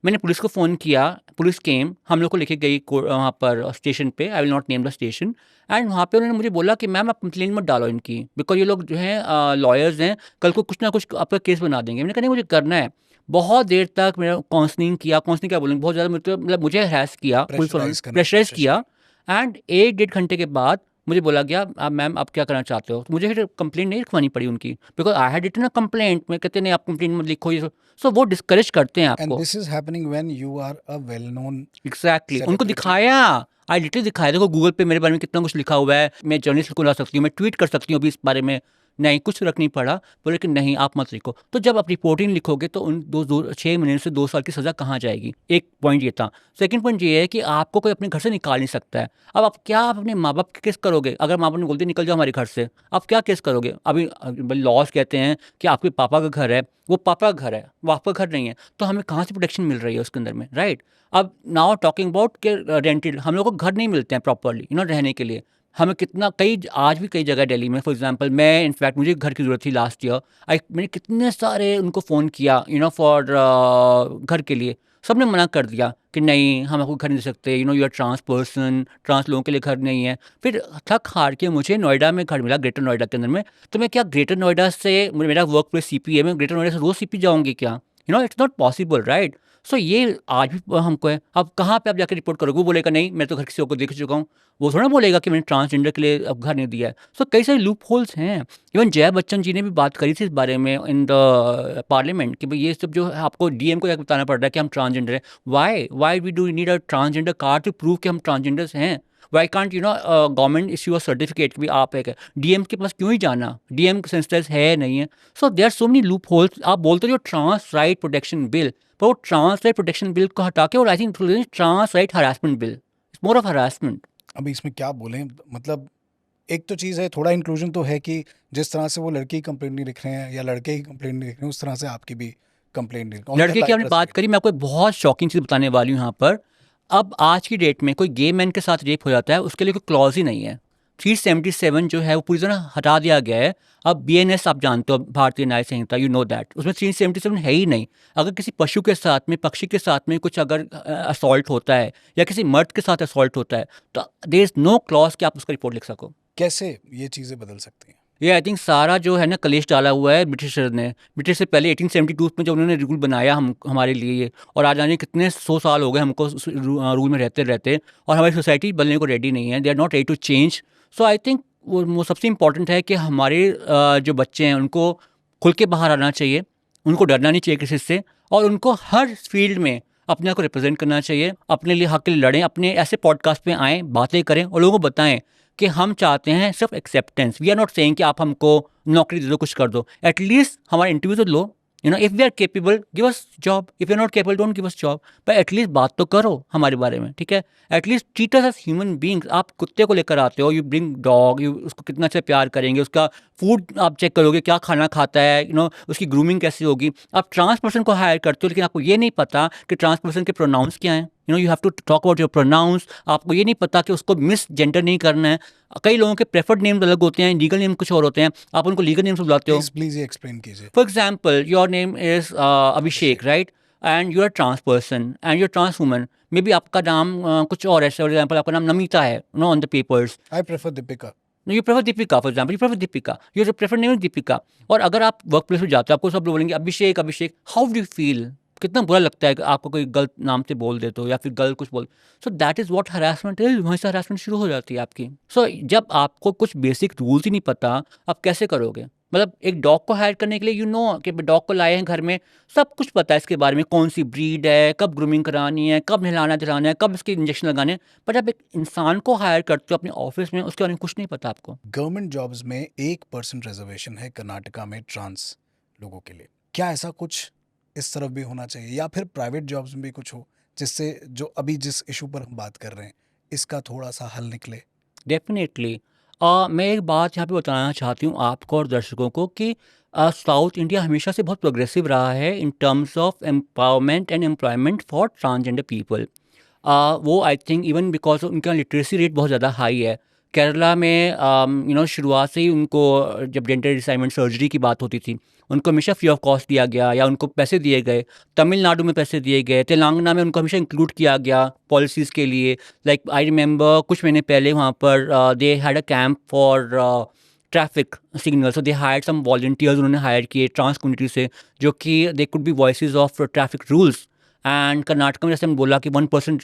मैंने पुलिस को फ़ोन किया, पुलिस केम, हम लोग को लेके गई वहाँ पर स्टेशन पे. I will not name the station. And वहाँ पे उन्होंने मुझे बोला कि मैम आप कंप्लेन मत डालो इनकी, बिकॉज ये लोग जो हैं लॉयर्स हैं, कल को कुछ ना कुछ आपका केस बना देंगे. मैंने कहा नहीं, मुझे करना है. बहुत देर तक मेरा काउंसलिंग क्या बोलेंगे, बहुत ज़्यादा मतलब मुझे हरास किया, Pressurize करने की प्रेशराइज कोशिश किया. एंड 1-1.5 घंटे के बाद मुझे बोला गया, आप मैम आप क्या करना चाहते हो. तो मुझे फिर कंप्लेंट नहीं लिखवानी पड़ी उनकी, because I had written a complaint. मैं कहते नहीं, आप कंप्लेंट मत लिखो ये. सो वो डिस्करेज करते हैं And आपको. this is happening when you are a well-known exactly. उनको celebrity. दिखाया, आई लिटरली दिखाया, देखो गूगल पे मेरे बारे में कितना कुछ लिखा हुआ है. मैं जर्नलिस्ट को ला सकती हूँ, मैं ट्वीट कर सकती हूँ अभी इस बारे में. नहीं कुछ फ़र्क नहीं पड़ा, बोले कि नहीं आप मत लिखो। तो जब आप रिपोर्टिंग लिखोगे तो उन 6 महीने से 2 साल की सज़ा कहाँ जाएगी? एक पॉइंट ये था। सेकंड पॉइंट ये है कि आपको कोई अपने घर से निकाल नहीं सकता है। अब आप अपने माँ-बाप की केस करोगे? अगर माँ-बाप ने बोल दिया निकल जाओ हमारे घर से, आप क्या केस करोगे? अभी लॉज़ कहते हैं कि आपके पापा का घर है, वो पापा का घर है, वो आपका घर नहीं है। तो हमें कहाँ से प्रोटेक्शन मिल रही है उसके अंदर में, राइट? अब नाउ टॉकिंग अबाउट के रेंटेड हम लोगों को घर नहीं मिलते हैं प्रॉपर्ली रहने के लिए। हमें कितना कई आज भी कई जगह दिल्ली में फॉर एग्जांपल मैं इनफैक्ट मुझे घर की ज़रूरत थी लास्ट ईयर। मैंने कितने सारे उनको फ़ोन किया फॉर घर के लिए। सबने मना कर दिया कि नहीं हम आपको घर नहीं दे सकते, you are trans person, trans लोगों के लिए घर नहीं है। फिर थक हार के मुझे नोएडा में घर मिला, ग्रेटर नोएडा के अंदर में। तो मैं क्या ग्रेटर नोएडा से मेरा वर्क प्लेस सीपी है, मैं ग्रेटर नोएडा से रोज़ सीपी जाऊँगी क्या? It's not possible, right? So ये आज भी हमको है। अब कहाँ पे आप जाके रिपोर्ट करोगे? वो बोलेगा नहीं मैं तो घर किसी और को देख चुका हूँ। वो थोड़ा बोलेगा कि मैंने ट्रांसजेंडर के लिए अब घर नहीं दिया है। सो कई सारे लूप होल्स हैं। इवन जया बच्चन जी ने भी बात करी थी इस बारे में इन द पार्लियामेंट कि भाई ये सब जो है आपको डीएम को क्या बताना पड़ रहा है कि हम ट्रांसजेंडर हैं। Why we do need a transgender card to prove कि हम ट्रांसजेंडर्स हैं? Why can't government issue a certificate कि भी आप एक डीएम के पास क्यों ही जाना? डीएम सेंसिटाइज है नहीं है। So there are so many loopholes. आप बोलते हो ट्रांस राइट प्रोटेक्शन बिल, पर वो ट्रांस राइट प्रोटेक्शन बिल को हटा के और I think trans right harassment bill, it's more of harassment. अभी इसमें क्या बोलें, मतलब एक तो चीज़ है, थोड़ा इंक्लूजन तो है कि जिस तरह से वो लड़की की कंप्लेंट नहीं लिख रहे हैं या लड़के की कंप्लेंट नहीं लिख रहे हैं, उस तरह से आपकी भी कंप्लेंट नहीं ऑन द लड़के की आपने लाइटर बात साइड। करी, मैं आपको एक बहुत शॉकिंग चीज़ बताने वाली हूँ यहाँ पर। अब आज की डेट में कोई गे मैन के साथ रेप हो जाता है, उसके लिए कोई क्लॉज़ ही नहीं है। 377 जो है वो पूरी तरह हटा दिया गया है। अब बीएनएस आप जानते हो, भारतीय न्याय संहिता, यू नो दैट, उसमें 377 है ही नहीं। अगर किसी पशु के साथ में, पक्षी के साथ में कुछ अगर असॉल्ट होता है या किसी मर्द के साथ असॉल्ट होता है, तो देयर इज़ नो क्लॉज़ कि आप उसका रिपोर्ट लिख सको। कैसे ये चीज़ें बदल सकती हैं? ये आई थिंक सारा जो है ना कलेश डाला हुआ है ब्रिटिशर ने। ब्रिटिश से पहले 1872 में जब उन्होंने रूल बनाया हम हमारे लिए ये, और आज आने कितने 100 साल हो गए हमको उस रूल में रहते रहते, और हमारी सोसाइटी बनने को रेडी नहीं है, they are not ready to change. So I think वो सबसे इम्पॉर्टेंट है कि हमारे जो बच्चे हैं उनको खुल के बाहर आना चाहिए, उनको डरना नहीं चाहिए किसी से, और उनको हर फील्ड में अपने आप को रिप्रेजेंट करना चाहिए, अपने लिए हक के लिए लड़ें, अपने ऐसे पॉडकास्ट पे आएँ, बातें करें और लोगों को बताएं कि हम चाहते हैं सिर्फ acceptance. We are not saying कि आप हमको नौकरी दे दो, कुछ कर दो। एटलीस्ट हमारा इंटरव्यू तो लो। If we are capable give us job, if you are not capable don't give us job, पर एटलीस्ट बात तो करो हमारे बारे में, ठीक है? At least treat us as human beings. आप कुत्ते को लेकर आते हो, यू ब्रिंग डॉग, यू उसको कितना अच्छा प्यार करेंगे, उसका फूड आप चेक करोगे क्या खाना खाता है, उसकी ग्रूमिंग कैसी होगी। आप ट्रांस पर्सन को हायर करते हो, लेकिन आपको ये नहीं पता कि ट्रांस पर्सन के प्रोनाउंस क्या हैं। You have to talk about your pronouns. आपको ये नहीं पता कि उसको मिस जेंडर नहीं करना है। कई लोगों के प्रेफर्ड नेम्स अलग होते हैं, लीगल नेम कुछ और होते हैं, आप उनको लीगल नेम से बुलाते हो। प्लीज़ प्लीज़ ये एक्सप्लेन कीजिए। For example your name is Abhishek. Abhishek, right? And you are trans person and you are trans woman. Maybe आपका नाम कुछ और है, फॉर एग्जाम्पल आपका नाम नमिता है on the papers. I prefer Deepika. You prefer Deepika, for example you prefer Deepika, your prefer name is Deepika. और अगर आप वर्क प्लेस में जाते हो, आपको सब लोग बोलेंगे अभिषेक अभिषेक, हाउ डू यू फील? कितना बुरा लगता है कि आपको कोई गलत नाम से बोल दे तो, या फिर गलत कुछ बोल। So that is what harassment is. वहीं से हरासमेंट शुरू हो जाती है आपकी। सो जब आपको कुछ बेसिक रूल्स ही नहीं पता, आप कैसे करोगे? मतलब एक डॉग को हायर करने के लिए कि डॉग को लाए हैं घर में, सब कुछ पता है इसके बारे में, कौन सी ब्रीड है, कब ग्रूमिंग करानी है, कब नहलाना धुलाना है, कब इसके इंजेक्शन लगाने हैं। पर जब एक इंसान को हायर करते हो अपने ऑफिस में, उसके बारे में कुछ नहीं पता आपको। गवर्नमेंट जॉब्स में 1% रिजर्वेशन है कर्नाटका में ट्रांस लोगों के लिए। क्या ऐसा कुछ इस तरफ भी होना चाहिए, या फिर प्राइवेट जॉब्स में भी कुछ हो जिससे जो अभी जिस इशू पर हम बात कर रहे हैं इसका थोड़ा सा हल निकले? डेफिनेटली। मैं एक बात यहाँ पे बताना चाहती हूँ आपको और दर्शकों को कि साउथ इंडिया हमेशा से बहुत प्रोग्रेसिव रहा है in terms of empowerment and employment for transgender people. वो आई थिंक इवन बिकॉज उनका लिटरेसी रेट बहुत ज़्यादा हाई है। केरला में शुरुआत से ही उनको जब डेंटल रिसाइनमेंट सर्जरी की बात होती थी, उनको हमेशा फ्री ऑफ कॉस्ट दिया गया या उनको पैसे दिए गए। तमिलनाडु में पैसे दिए गए, तेलंगाना में उनको हमेशा इंक्लूड किया गया पॉलिसीज़ के लिए। लाइक आई रिमेंबर कुछ महीने पहले वहाँ पर they had a camp for traffic signal, so they hired some volunteers, उन्होंने हायर किए ट्रांस कम्युनिटी से, जो कि they could be voices of traffic rules. And Karnataka में जैसे हमने बोला कि 1%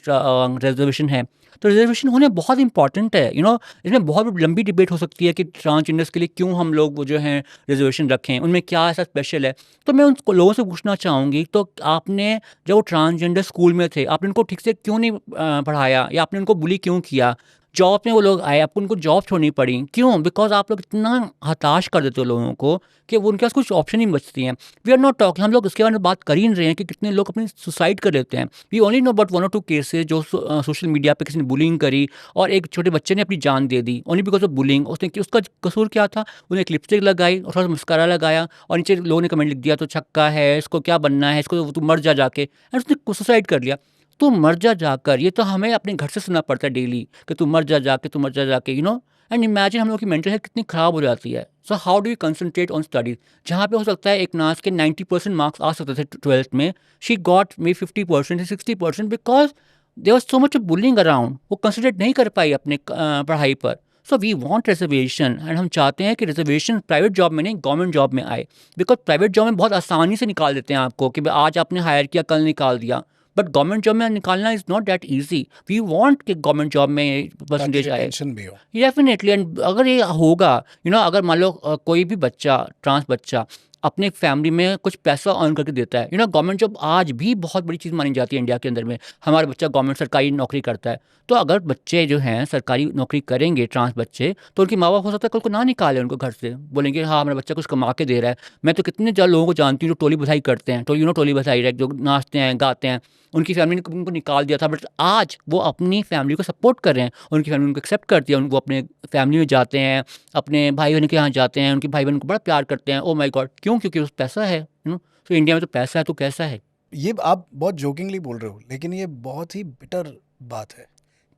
रिजर्वेशन है, तो रिजर्वेशन होने बहुत इंपॉर्टेंट है। इसमें बहुत लंबी डिबेट हो सकती है कि ट्रांसजेंडर्स के लिए क्यों हम लोग वो जो हैं रिजर्वेशन रखें, उनमें क्या ऐसा स्पेशल है। तो मैं उन लोगों से पूछना चाहूँगी, तो आपने जब वो ट्रांसजेंडर स्कूल में थे, आपने उनको ठीक से क्यों नहीं पढ़ाया, या आपने उनको बुली क्यों किया? जॉब में वो लोग आए, आपको उनको जॉब छोड़नी पड़ी, क्यों? बिकॉज़ आप लोग इतना हताश कर देते हो लोगों को कि वो उनके पास कुछ ऑप्शन ही नहीं बचती हैं। वी आर नॉट टॉकिंग, हम लोग इसके बारे में बात कर ही नहीं रहे हैं कि कितने लोग अपनी सुसाइड कर लेते हैं। वी ओनली नो अबाउट 1 और 2 केसेज़ जो सोशल मीडिया पे किसी ने बुलिंग करी और एक छोटे बच्चे ने अपनी जान दे दी, ओनली बिकॉज़ ऑफ बुलिंग। उसका कसूर क्या था? उसने एक लिपस्टिक लगाई और थोड़ा-सा मस्कारा लगाया और नीचे लोगों ने कमेंट लिख दिया, "तो छक्का है, इसको क्या बनना है, इसको तू मर जा जाके।" एंड उसने सुसाइड कर लिया। तू मर जा जाकर, ये तो हमें अपने घर से सुनना पड़ता है डेली कि तू मर जा जाके, तू मर जा जाके, एंड इमेजिन हम लोग की मेंटल हेल्थ कितनी खराब हो जाती है। So how do you concentrate on studies? जहाँ पे हो सकता है एक नाज के 90% मार्क्स आ सकते थे 12th में, she got may 50% 60% because there was so much bullying around. वो कंसंट्रेट नहीं कर पाई अपने पढ़ाई पर। So we want reservation and हम चाहते हैं कि रिजर्वेशन प्राइवेट जॉब में नहीं, गवर्नमेंट जॉब में आए। बिकॉज प्राइवेट जॉब में बहुत आसानी से निकाल देते हैं आपको कि भाई आज आपने हायर किया, कल निकाल दिया। बट गवर्नमेंट जॉब में निकालना is not that easy. We want कि गवर्नमेंट जॉब में ताकि परसेंटेज आए। रिटेंशन भी हो। डेफिनेटली। एंड अगर ये होगा, अगर मान लो कोई भी बच्चा, ट्रांस बच्चा अपने फैमिली में कुछ पैसा अर्न करके देता है, गवर्नमेंट जॉब आज भी बहुत बड़ी चीज़ मानी जाती है इंडिया के अंदर में। हमारा बच्चा गवर्नमेंट सरकारी नौकरी करता है, तो अगर बच्चे जो हैं सरकारी नौकरी करेंगे, ट्रांस बच्चे, तो उनके माँ बाप हो सकता है कल को ना निकाले उनको घर से, बोलेंगे हाँ हमारा बच्चा कुछ कमा के दे रहा है। मैं तो कितने लोगों को जानती हूँ जो टोली बधाई करते हैं, तो टोली बधाई राइट, जो नाचते हैं गाते हैं, उनकी फैमिली ने उनको निकाल दिया था, बट आज वो अपनी फैमिली को सपोर्ट कर रहे हैं, उनकी फैमिली उनको एक्सेप्ट करती है, उनको अपने फैमिली में जाते हैं, अपने भाई बहन के यहाँ जाते हैं, उनके भाई बहन को बड़ा प्यार करते हैं। ओ माय गॉड, क्यों? क्योंकि उस पैसा है। तो इंडिया में तो पैसा है, तो कैसा है? ये आप बहुत जोकिंगली बोल रहे हो, लेकिन ये बहुत ही बिटर बात है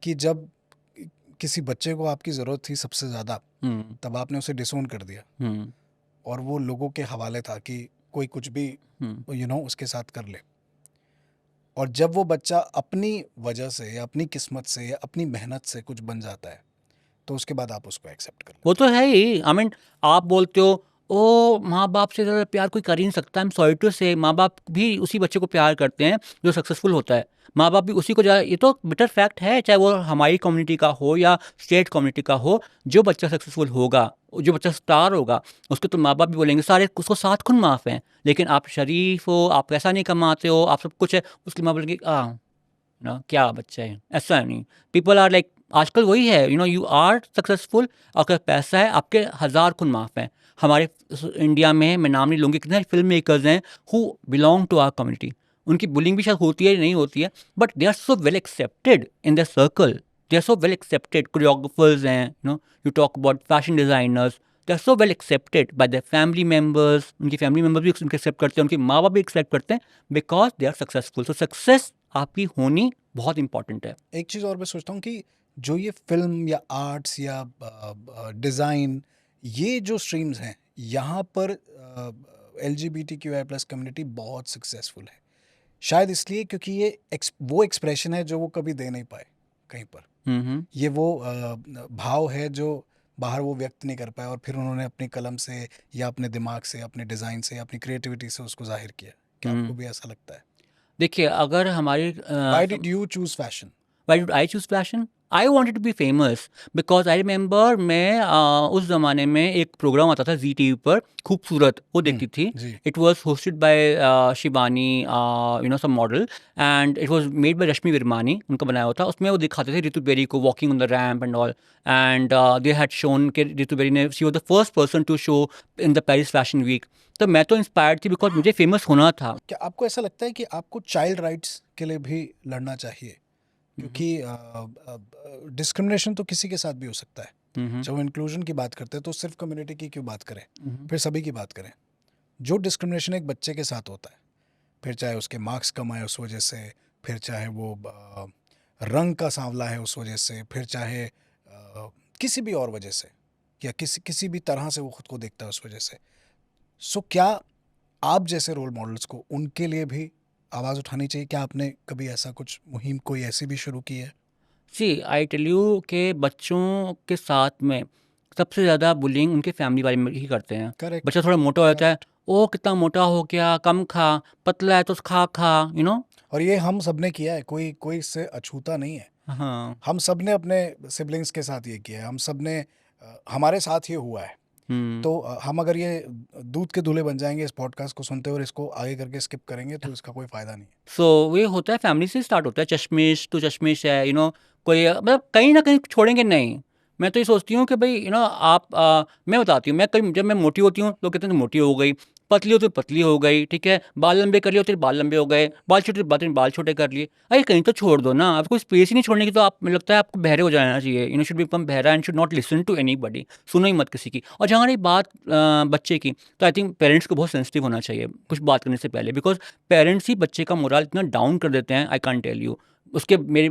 कि जब किसी बच्चे को आपकी ज़रूरत थी सबसे ज़्यादा, तब आपने उसे डिसोन कर दिया और वो लोगों के हवाले था कि कोई कुछ भी उसके साथ कर ले। और जब वो बच्चा अपनी वजह से या अपनी किस्मत से या अपनी मेहनत से कुछ बन जाता है, तो उसके बाद आप उसको एक्सेप्ट कर वो तो है ही। आई मीन, आप बोलते हो ओ माँ बाप से ज़्यादा प्यार कोई कर ही नहीं सकता। आई एम सॉरी टू से, माँ बाप भी उसी बच्चे को प्यार करते हैं जो सक्सेसफुल होता है। माँ बाप भी उसी को ज़्यादा, ये तो बिटर फैक्ट है, चाहे वो हमारी कम्युनिटी का हो या स्टेट कम्युनिटी का हो। जो बच्चा सक्सेसफुल होगा, जो बच्चा स्टार होगा, उसके तो माँ बाप भी बोलेंगे सारे उसको 7 खून माफ़ हैं, लेकिन आप शरीफ हो, आप पैसा नहीं कमाते हो, आप सब कुछ है, उसके माँ बोलेंगे ना क्या बच्चा है, ऐसा नहीं। पीपल आर लाइक, आजकल वही है, यू आर सक्सेसफुल, अगर पैसा है आपके 1000 खून माफ़ हैं। हमारे इंडिया में मैं नाम नहीं लूँगी, कितने फिल्म मेकर्स हैं who belong to our community. उनकी बुलिंग भी शायद होती है या नहीं होती है, but they are so well accepted in the circle, they are so well accepted. Choreographers हैं, you talk about fashion designers, they are so well accepted by the family members. उनकी फैमिली मेम्बर्स भी उनको accept करते हैं, उनके माँ बाप भी एक्सेप्ट करते हैं, because they are successful. So success आपकी होनी बहुत इंपॉर्टेंट है। एक चीज़ और मैं सोचता हूँ कि जो ये फिल्म या आर्ट्स या डिज़ाइन, ये जो स्ट्रीम्स हैं, यहाँ पर LGBTQI+ कम्युनिटी बहुत सक्सेसफुल है। शायद इसलिए क्योंकि ये वो एक्सप्रेशन है जो वो कभी दे नहीं पाए कहीं पर। ये वो भाव है जो बाहर वो व्यक्त नहीं कर पाए और फिर उन्होंने अपनी कलम से या अपने दिमाग से, अपने डिज़ाइन से, अपनी क्रिएटिविटी से उसको जाहिर किया। क्या आपको भी ऐसा लगता है? देखिए, अगर हमारी Why did you choose fashion? Why did I choose fashion? I wanted to be famous because I remember मैं उस ज़माने में एक प्रोग्राम आता था जी टीवी पर, खूबसूरत, वो देखती थी। जी। It was hosted by Shivani, some model, and it was made by Rashmi Virmani, उनका बनाया हुआ था। उसमें वो दिखाते थे ऋतु बेरी को walking on the ramp and all, and they had shown कि ऋतु बेरी ने, she was the first person to show in the Paris fashion week. तो मैं तो इंस्पायर्ड थी बिकॉज मुझे फेमस होना था। क्या आपको ऐसा लगता है कि आपको चाइल्ड राइट्स के लिए भी लड़ना चाहिए? क्योंकि डिस्क्रिमिनेशन तो किसी के साथ भी हो सकता है। जब हम इंक्लूजन की बात करते हैं तो सिर्फ कम्युनिटी की क्यों बात करें, फिर सभी की बात करें। जो डिस्क्रिमिनेशन एक बच्चे के साथ होता है, फिर चाहे उसके मार्क्स कम आए उस वजह से, फिर चाहे वो रंग का सांवला है उस वजह से, फिर चाहे किसी भी और वजह से, या किसी भी तरह से वो खुद को देखता है उस वजह से। सो क्या आप जैसे रोल मॉडल्स को उनके लिए भी आवाज़ उठानी चाहिए? क्या आपने कभी ऐसा कुछ मुहिम कोई ऐसी भी शुरू की है? सी आई टेल यू के बच्चों के साथ में सबसे ज़्यादा बुलिंग उनके फैमिली वाले में ही करते हैं। करेक्ट। बच्चा थोड़ा मोटा हो जाता है, ओ कितना मोटा हो गया, कम खा, पतला है तो खा। और ये हम सब ने किया है, कोई इससे अछूता नहीं है। हाँ। हम सब ने अपने सिबलिंग्स के साथ ये किया है, हम सब ने हमारे साथ ये हुआ है। तो हम अगर ये दूध के दूल्हे बन जाएंगे इस पॉडकास्ट को सुनते हुए और इसको आगे करके स्किप करेंगे तो इसका कोई फ़ायदा नहीं है। सो ये होता है, फैमिली से स्टार्ट होता है। चश्मिश, तो चश्मिश है, कोई मतलब कहीं ना कहीं छोड़ेंगे नहीं। मैं तो ये सोचती हूँ कि भाई आप मैं बताती हूँ, मैं कहीं जब मैं मोटी होती हूँ लोग कहते हैं तो मोटी हो गई, पतली हो तो पतली हो गई, ठीक है, बाल लंबे कर लिए तेरे बाल लंबे हो गए, बाल छोटे बाल छोटे कर लिए। अरे कहीं तो छोड़ दो ना, आपको स्पेस ही नहीं छोड़ने की तो आप, मुझे लगता है आपको बहरे हो जाना चाहिए। शुड बिकम बहरा and should not listen to anybody, सुनो ही मत किसी की। और जहाँ रही बात बच्चे की, तो आई थिंक पेरेंट्स को बहुत सेंसिटिव होना चाहिए कुछ बात करने से पहले, बिकॉज पेरेंट्स ही बच्चे का मोरल इतना डाउन कर देते हैं, आई कांट टेल यू। उसके मेरे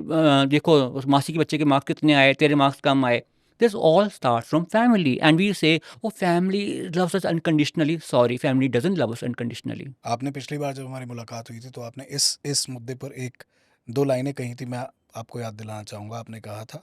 देखो उस मासी के बच्चे के मार्क्स कितने आए, तेरे मार्क्स कम आए। This all starts from family, and we say, "Oh, family loves us unconditionally." Sorry, family doesn't love us unconditionally. आपने पिछली बार जब हमारी मुलाकात हुई थी तो आपने इस मुद्दे पर एक दो लाइनें कही थी, मैं आपको याद दिलाना चाहूँगा। आपने कहा था,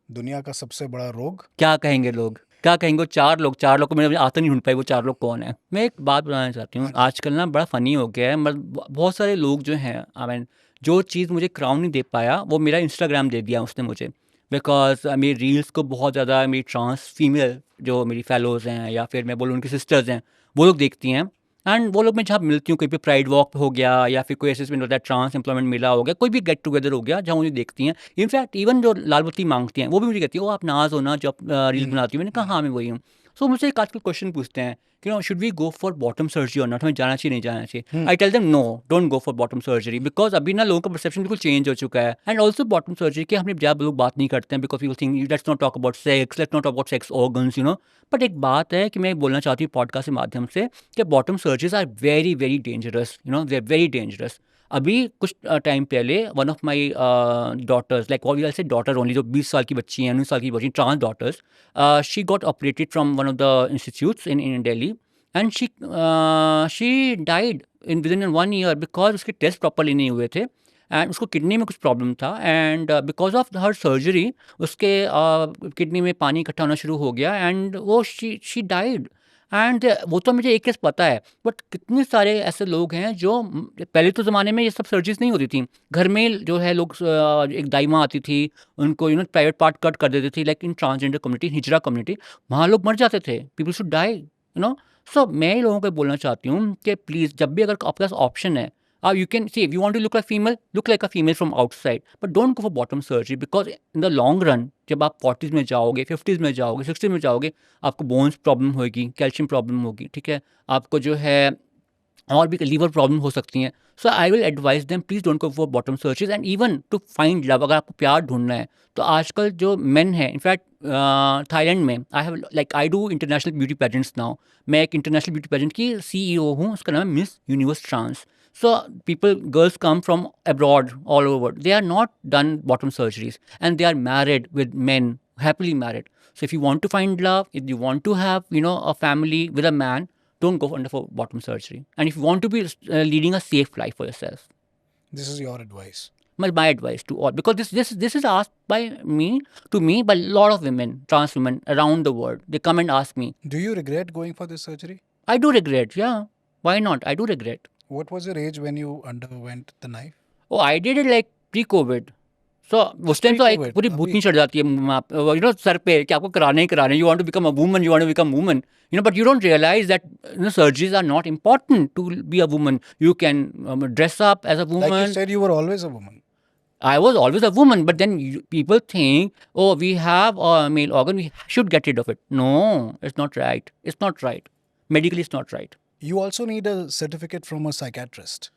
दुनिया का सबसे बड़ा रोग। क्या कहेंगे लोग, क्या कहेंगे वो चार लोग को मैंने आता नहीं ढूंढ पाई, वो चार लोग कौन है। मैं एक बात बताना चाहती हूँ, हाँ जी। आजकल ना बड़ा फनी हो गया है, मतलब बहुत सारे लोग जो हैं, आई मीन जो चीज़ मुझे क्राउन नहीं दे पाया वो मेरा इंस्टाग्राम दे दिया उसने मुझे। बिकॉज मेरी रील्स को बहुत ज़्यादा मेरी ट्रांस फीमेल जो मेरी फेलोज़ हैं या फिर मैं बोलूँ उनकी सिस्टर्स हैं, वो लोग देखती हैं। एंड वो लोग मैं जहाँ मिलती हूँ, कहीं पे प्राइड वॉक हो गया या फिर कोई ऐसे में होता है ट्रांस एम्प्लॉयमेंट मिला हो गया, कोई भी गेट टुगेदर हो गया जहाँ मुझे देखती हैं। इनफैक्ट इवन जो लाल बत्ती मांगती हैं वो भी मुझे कहती है, वो आप नाज हो ना जो आप रील बनाती हो। मैंने कहा हाँ मैं वही हूँ। सो मुझसे एक आजकल क्वेश्चन पूछते हैं कि should we go for bottom surgery और नॉट, हमें जाना चाहिए नहीं जाना चाहिए। I tell them no, don't go for bottom surgery, because अभी ना लोगों का परसेप्शन बिल्कुल चेंज हो चुका है। एंड ऑल्सो बॉटम सर्जरी के हमने ज़्यादा लोग बात नहीं करते हैं, because people think let's not talk about sex, let's not talk about sex organs, but एक बात है कि मैं बोलना चाहती हूँ पॉडकास्ट के माध्यम से कि bottom surgeries are very very dangerous, they are very dangerous. अभी कुछ टाइम पहले one of my daughters, like what we say daughter only, जो 20 साल की बच्ची हैं, 19 साल की बच्ची, trans daughters, she got operated from one of the institutes in Delhi, and she died in within 1 year because उसके टेस्ट प्रॉपरली नहीं हुए थे एंड उसको किडनी में कुछ प्रॉब्लम था and because of her surgery उसके किडनी में पानी इकट्ठा होना शुरू हो गया एंड वो शी डाइड। एंड वो तो मुझे एक केस पता है, बट कितने सारे ऐसे लोग हैं जो पहले तो ज़माने में ये सब सर्जरीज नहीं होती थी, घर में जो है लोग एक दाइमा आती थी, उनको प्राइवेट पार्ट कट कर देती थी, like in transgender community, hijra community, वहाँ लोग मर जाते थे, पीपल शुड डाई सो मैं लोगों को बोलना चाहती हूँ कि प्लीज़ जब भी अगर आपके पास ऑप्शन है, you can see if you want to look like a female from outside, but don't go for bottom surgery because in the long run जब आप 40s में जाओगे, 50s में जाओगे, 60s में जाओगे, आपको बोन्स प्रॉब्लम होगी, कैल्शियम प्रॉब्लम होगी, ठीक है, आपको जो है और भी लीवर प्रॉब्लम हो सकती हैं। So I will advise them please don't go for bottom searches and even to find love, अगर आपको प्यार ढूंढना है तो आजकल जो मेन है, इनफैक्ट थाईलैंड में I do international beauty pageants now. मैं एक इंटरनेशनल ब्यूटी पेजेंट की CEO हूँ, उसका नाम है Miss Universe Trans. So girls come from abroad all over. They are not done bottom surgeries and they are married with men, happily married. So if you want to find love, if you want to have, a family with a man, don't go under for bottom surgery. And if you want to be leading a safe life for yourself, This is your advice. my advice to all, because this is asked by me by a lot of women, trans women around the world. They come and ask me. Do you regret going for this surgery? I do regret, yeah. Why not? I do regret. What was your age when you underwent the knife? Oh, I did it like pre-COVID. So उस time तो एक Pre-COVID, पूरी अभी भूतनी चढ़ जाती है sir पे कि आपको कराने ही कराने, you want to become a woman, you want to become woman, but you don't realise that surgeries are not important to be a woman. You can dress up as a like you woman. said, you were always a woman. I was always a woman, but then people think, oh, we have a male organ, we should get rid of it. No, it's not right. It's not right. Medically, it's not right. You also need a certificate from a psychiatrist.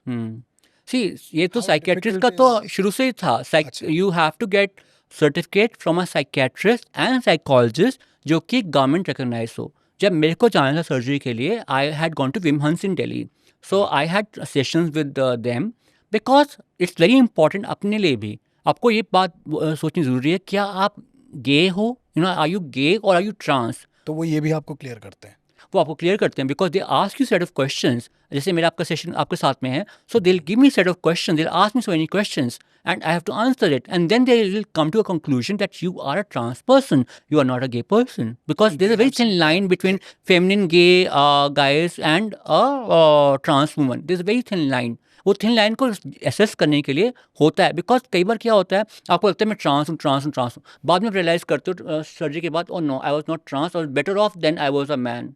See ये तो How psychiatrist का difficult तो is- शुरू से ही था। अच्छा। You have to get certificate from a psychiatrist and psychologist जो कि गवर्नमेंट रिकग्नाइज हो। जब मेरे को जाना था सर्जरी के लिए, I had gone to VIMHANS in Delhi, so I had sessions with them, because it's very important अपने लिए भी। आपको ये बात सोचनी ज़रूरी है, क्या आप गे हो, आर यू गे और आर यू ट्रांस। तो वो ये भी आपको क्लियर करते हैं। वो आपको क्लियर करते हैं, because they ask you set of questions. जैसे मेरा आपका सेशन आपके साथ में है, so they give me set of question, they ask me so many questions and I have to answer it, and then they will come to a conclusion that you are a trans person, you are not a gay person, because there is a very thin line between feminine gay guys and a trans woman. There is a very thin line. वो thin line को assess करने के लिए होता है, because कई बार क्या होता है, आपको लगता है मैं ट्रांस हूँ, ट्रांस हूँ, ट्रांस हूँ, बाद में रियलाइज करते हो सर्जरी के बाद, oh no, I was not trans, I was better off than I was a man,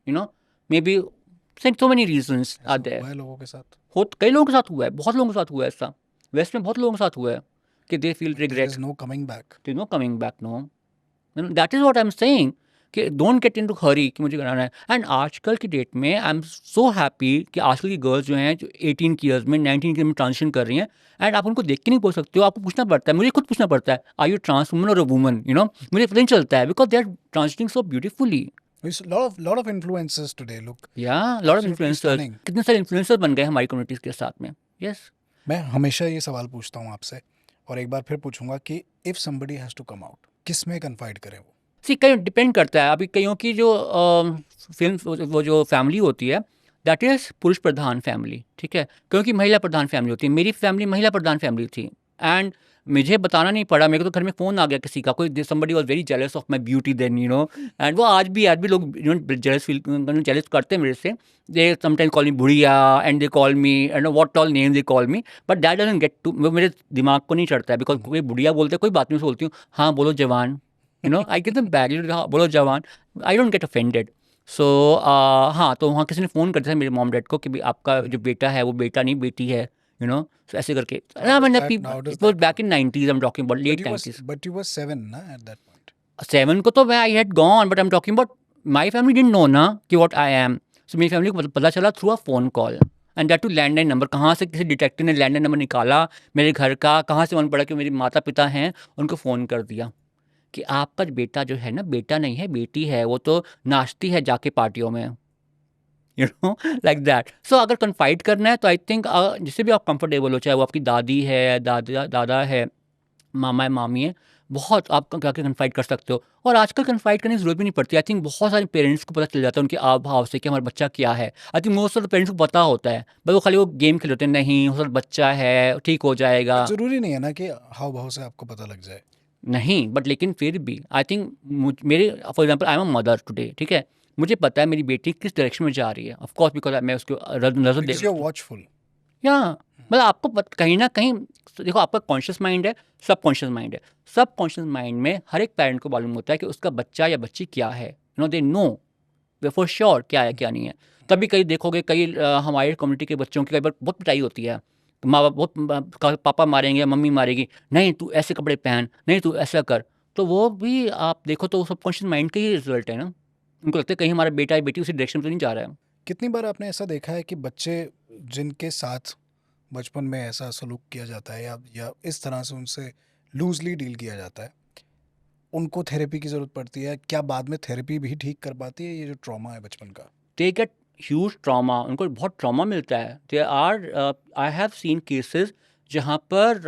maybe so many reasons are ऐसा there. हुआ है लोगों के साथ। कई लोगों के साथ हुआ है, बहुत लोगों के साथ हुआ है ऐसा, वेस्ट में बहुत लोगों के साथ हुआ है। कि they feel their regret, is no coming back. There is no coming back, no, that is what I am saying कि डोंट गेट इनटू हरी कि मुझे कराना है। एंड आजकल की डेट में आई एम सो हैप्पी कि आजकल की गर्ल्स जो हैं जो 18 की ईयर्स में 19 की में ट्रांजिशन कर रही हैं, एंड आप उनको देख के नहीं बोल सकते हो, आपको पूछना पड़ता है, मुझे खुद पूछना पड़ता है, आर यू ट्रांस वुमन और अ वुमन, मुझे पता नहीं चलता है because they are transitioning so beautifully. There's lot of influencers today look या lot of absolutely influencers, stunning. कितने सारे इन्फ्लुएंसर्स बन गए हमारी कम्युनिटीज के साथ में। यस, मैं हमेशा ये सवाल पूछता हूँ आपसे और एक बार फिर पूछूंगा कि if somebody has to come out, किस में कन्फाइड करें वो? सी कहीं डिपेंड करता है, अभी कईयों की जो फिल्म वो जो फैमिली होती है दैट इज़ पुरुष प्रधान फैमिली, ठीक है, क्योंकि महिला प्रधान फैमिली होती है। मेरी फैमिली महिला प्रधान फैमिली थी, एंड मुझे बताना नहीं पड़ा, मेरे को तो घर में फ़ोन आ गया किसी का, कोई somebody was very jealous of my beauty then, and वो आज भी लोग जेलस फील जेलस करते हैं मेरे से। दे समटाइम्स कॉल मी बुढ़िया and they call me and what all name they call me, but that doesn't get to, मेरे दिमाग को नहीं चढ़ता है, बिकॉज कोई बुढ़िया बोलते हैं कोई बात नहीं, बोलती हूँ हाँ बोलो जवान, I get them back, बोलो जवान, आई डोंट गेट ऑफेंडेड। सो हाँ, तो वहाँ किसी ने फ़ोन कर दिया था मेरे मॉम डैड को कि भाई आपका जो बेटा है वो बेटा नहीं बेटी है, so ऐसे करके। How does it was that back work? In 90s, I am talking about But let you were 90s। but you were 7 na at that point. 7 को तो मैं आई had gone, but I am talking about my family didn't know ना कि what I M. सो मेरी family को पता चला through a phone call, and that too landline number. कहाँ से किसी डिटेक्टिव ने लैंडलाइन नंबर निकाला मेरे घर का, कहाँ से मालूम पड़ा कि मेरे माता पिता हैं, उनको फ़ोन कर दिया कि आपका बेटा जो है ना, बेटा नहीं है बेटी है, वो तो नाचती है जाके पार्टियों में, लाइक दैट। सो अगर कन्फाइड करना है तो आई थिंक जिससे भी आप कंफर्टेबल हो, चाहे वो आपकी दादी है, दादा दादा है, मामा है, मामी है, बहुत आप जाके कन्फाइड कर सकते हो। और आजकल कन्फाइड करने की ज़रूरत भी नहीं पड़ती। आई थिंक बहुत सारे पेरेंट्स को पता चल जाता है उनके आव भाव से कि हमारा बच्चा क्या है। आई think most of the parents को पता होता है, बस वो खाली वो गेम खेल होते हैं, नहीं वो बच्चा है ठीक हो जाएगा। But जरूरी नहीं है ना कि हाव भाव से आपको पता लग जाए. नहीं, बट लेकिन फिर भी आई थिंक मेरे for example I am a mother today, ठीक है, मुझे पता है मेरी बेटी किस डायरेक्शन में जा रही है, ऑफ कोर्स बिकॉज मैं उसको नजर दे, Because you're watchful. या मतलब आपको कहीं ना कहीं देखो, आपका कॉन्शियस माइंड है, सब कॉन्शियस माइंड है। सब कॉन्शियस माइंड में हर एक पेरेंट को मालूम होता है कि उसका बच्चा या बच्ची क्या है, दे नो फॉर श्योर क्या है क्या नहीं है। तभी कई देखोगे, कई हमारे कम्युनिटी के बच्चों की कई बार बहुत पिटाई होती है, माँ बाप पापा मारेंगे, मम्मी मारेगी, नहीं तू ऐसे कपड़े पहन, नहीं तू ऐसा कर। तो वो भी आप देखो तो सबकॉन्शियस माइंड का ही रिजल्ट है ना। उनको लगता है कहीं हमारा बेटा या बेटी उसी डायरेक्शन में नहीं जा रहा है। कितनी बार आपने ऐसा देखा है कि बच्चे जिनके साथ बचपन में ऐसा सलूक किया जाता है या इस तरह से उनसे लूजली डील किया जाता है, उनको थेरेपी की ज़रूरत पड़ती है? क्या बाद में थेरेपी भी ठीक कर पाती है ये जो ट्रॉमा है बचपन का? दे गेट ह्यूज ट्रॉमा, उनको बहुत ट्रॉमा मिलता है। They are I have seen cases जहाँ पर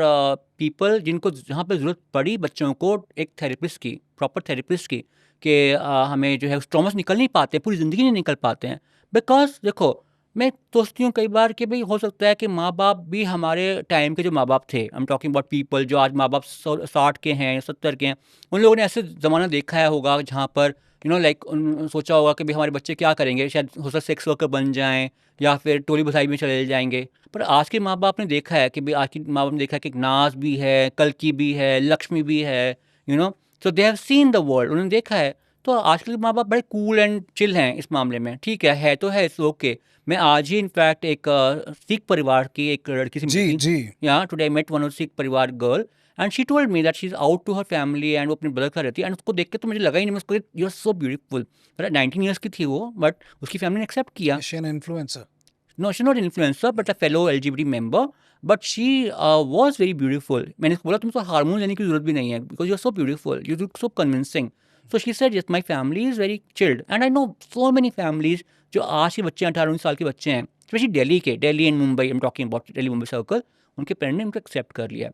पीपल जिनको जहाँ पर ज़रूरत पड़ी बच्चों को एक थेरेपिस्ट की, प्रॉपर थेरेपिस्ट की, कि हमें जो है उस ट्रॉमा से निकल नहीं पाते, पूरी ज़िंदगी नहीं निकल पाते हैं। बिकॉज देखो, मैं सोचती हूँ कई बार कि भाई हो सकता है कि माँ बाप भी हमारे टाइम के जो माँ बाप थे, आई एम टॉकिंग अबाउट पीपल जो आज माँ बाप 60 के हैं, 70 के हैं, उन लोगों ने ऐसे ज़माना देखा है होगा जहाँ पर लाइक सोचा होगा कि भाई हमारे बच्चे क्या करेंगे, शायद हो सकता है सेक्स वर्कर बन जाएं या फिर टोली बसाई में चले जाएंगे। पर आज के माँ बाप ने देखा है कि भाई आज के माँ बाप ने देखा है कि नाज भी है, कल्की भी है, लक्ष्मी भी है, so they have seen the world, उन्होंने देखा है। तो आजकल के माँ बाप बड़े कूल एंड चिल हैं इस मामले में, ठीक है तो है, इट्स ओके। मैं आज ही इनफैक्ट एक सिख परिवार की एक लड़की से जी मिली, जी. Yeah today I met one of Sikh परिवार girl, and she told me that she is out to her family, and वो अपने ब्रदर का रहती है, एंड उसको देख के तो मुझे लगा ही नहीं, मैं उसको you are so beautiful, 19 years की थी वो, बट उसकी फैमिली ने एक्सेप्ट किया। Is she an influencer? No, she not influencer but a fellow LGBT member, but she was very beautiful. मैंने उसको बोला तुमको हार्मोन लेने की जरूरत भी नहीं है, because you are so beautiful, you look so convincing. So she said yes my family is very chilled, and I know so many families जो आज के बच्चे 18-19 साल के बच्चे हैं, specially Delhi and Mumbai, I am talking about Delhi Mumbai circle, उनके parents ने उनको एक्सेप्ट कर लिया।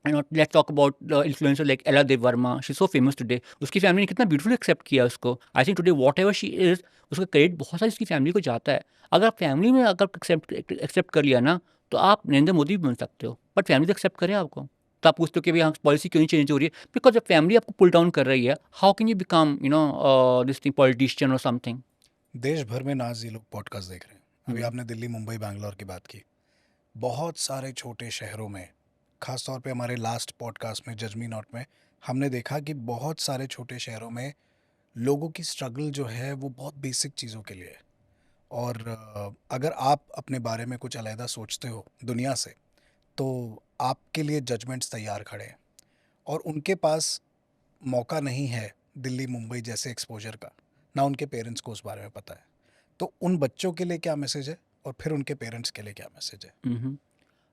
Let's talk about the influencer like Ella Dev Verma, she so famous today, उसकी फैमिली ने कितना ब्यूटीफुल एक्सेप्ट किया उसको। I think today what ever she is, उसका क्रेडिट बहुत सारी उसकी फैमिली को जाता है। अगर फैमिली में अगर एक्सेप्ट कर लिया ना, तो आप नरेंद्र मोदी भी बन सकते हो, बट फैमिली तो एक्सेप्ट करे आपको। तो आप पूछते हो कि भाई हाँ पॉलिसी क्यों नहीं चेंज हो रही है, बिकॉज जब फैमिली आपको पुल डाउन कर रही है, how can you become this thing politician और समथिंग। देश भर में नाज ये लोग पॉडकास्ट देख रहे हैं. अभी आपने दिल्ली, मुंबई, बैंगलोर की बात की. बहुत सारे छोटे शहरों में, खास तौर पे हमारे लास्ट पॉडकास्ट में जजमी नॉट में हमने देखा कि बहुत सारे छोटे शहरों में लोगों की स्ट्रगल जो है वो बहुत बेसिक चीज़ों के लिए है. और अगर आप अपने बारे में कुछ अलहदा सोचते हो दुनिया से, तो आपके लिए जजमेंट्स तैयार खड़े हैं और उनके पास मौका नहीं है दिल्ली मुंबई जैसे एक्सपोजर का, ना उनके पेरेंट्स को उस बारे में पता है, तो उन बच्चों के लिए क्या मैसेज है और फिर उनके पेरेंट्स के लिए क्या मैसेज है? हम्म।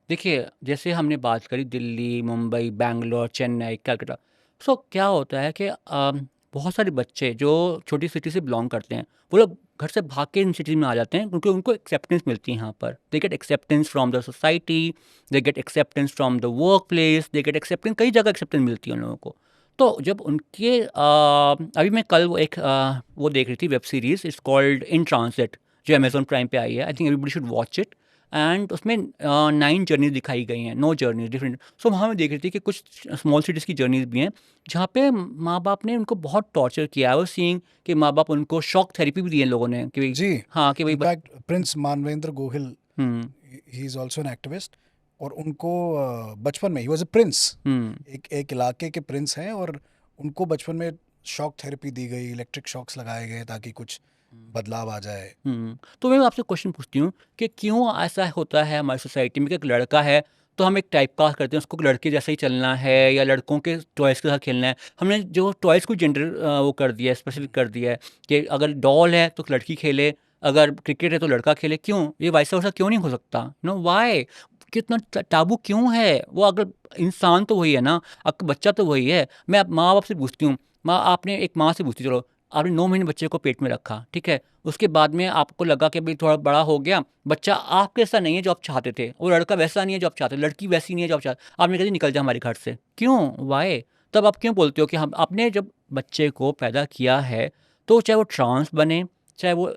देखिए, जैसे हमने बात करी दिल्ली, मुंबई, बैंगलोर, चेन्नई, कलकत्ता। सो क्या होता है कि बहुत सारे बच्चे जो छोटी सिटी से बिलॉन्ग करते हैं, वो लोग घर से भाग के इन सिटीज़ में आ जाते हैं क्योंकि उनको एक्सेप्टेंस मिलती है यहाँ पर। They get acceptance from the society, they get acceptance from the work place, they get acceptance, कई जगह एक्सेप्टेंस मिलती है उन लोगों को। तो जब उनके अभी मैं कल वो एक वो देख रही थी web series, it's called in transit, जो अमेज़न प्राइम पे आई है। I think everybody should watch it. And उसमें 9 जर्नीज़ दिखाई गई हैं, 9 जर्नीज़ डिफरेंट। सो वहाँ मैं देख रही थी कि कुछ स्मॉल सिटीज़ की जर्नीज़ भी हैं, जहाँ पे माँ-बाप ने उनको बहुत टॉर्चर किया है। और सीइंग कि माँ-बाप उनको शॉक थेरेपी भी दी है इन लोगों ने कि भई जी, हाँ, कि भई ब in fact Prince Manvendra Gohil, hmm, he is also an activist, और उनको बचपन में ही वॉज अ प्रिंस, हुँ, एक एक इलाके के प्रिंस हैं, और उनको बचपन में शॉक थेरेपी दी गई, इलेक्ट्रिक शॉक्स लगाए गए ताकि कुछ बदलाव आ जाए। हुँ। तो मैं आपसे क्वेश्चन पूछती हूँ कि क्यों ऐसा होता है हमारी सोसाइटी में कि एक लड़का है, तो हम एक टाइपकास्ट करते हैं, उसको लड़के जैसा ही चलना है या लड़कों के टॉयज़ के साथ खेलना है। हमने जो टॉयज़ को जेंडर वो कर दिया है, स्पेसिफ़िक कर दिया है कि अगर डॉल है तो लड़की खेले, अगर क्रिकेट है तो लड़का खेले। क्यों? ये वाइस वर्सा क्यों नहीं हो सकता? व्हाई? कितना टाबू क्यों है? वो अगर इंसान तो वही है ना, आपका बच्चा तो वही है। मैं अब माँ-बाप से पूछती हूँ, आपने एक माँ से पूछती, चलो, आपने 9 महीने बच्चे को पेट में रखा, ठीक है? उसके बाद में आपको लगा कि भाई थोड़ा बड़ा हो गया, बच्चा आपके जैसा नहीं है जो आप चाहते थे, वो लड़का वैसा नहीं है जो आप चाहते थे, लड़की वैसी नहीं है जो आप चाहते, आपने कहा जी निकल जा हमारे घर से। क्यों? व्हाई? तब आप क्यों बोलते हो कि हम आपने जब बच्चे को पैदा किया है, तो चाहे वो ट्रांस बने, चाहे वो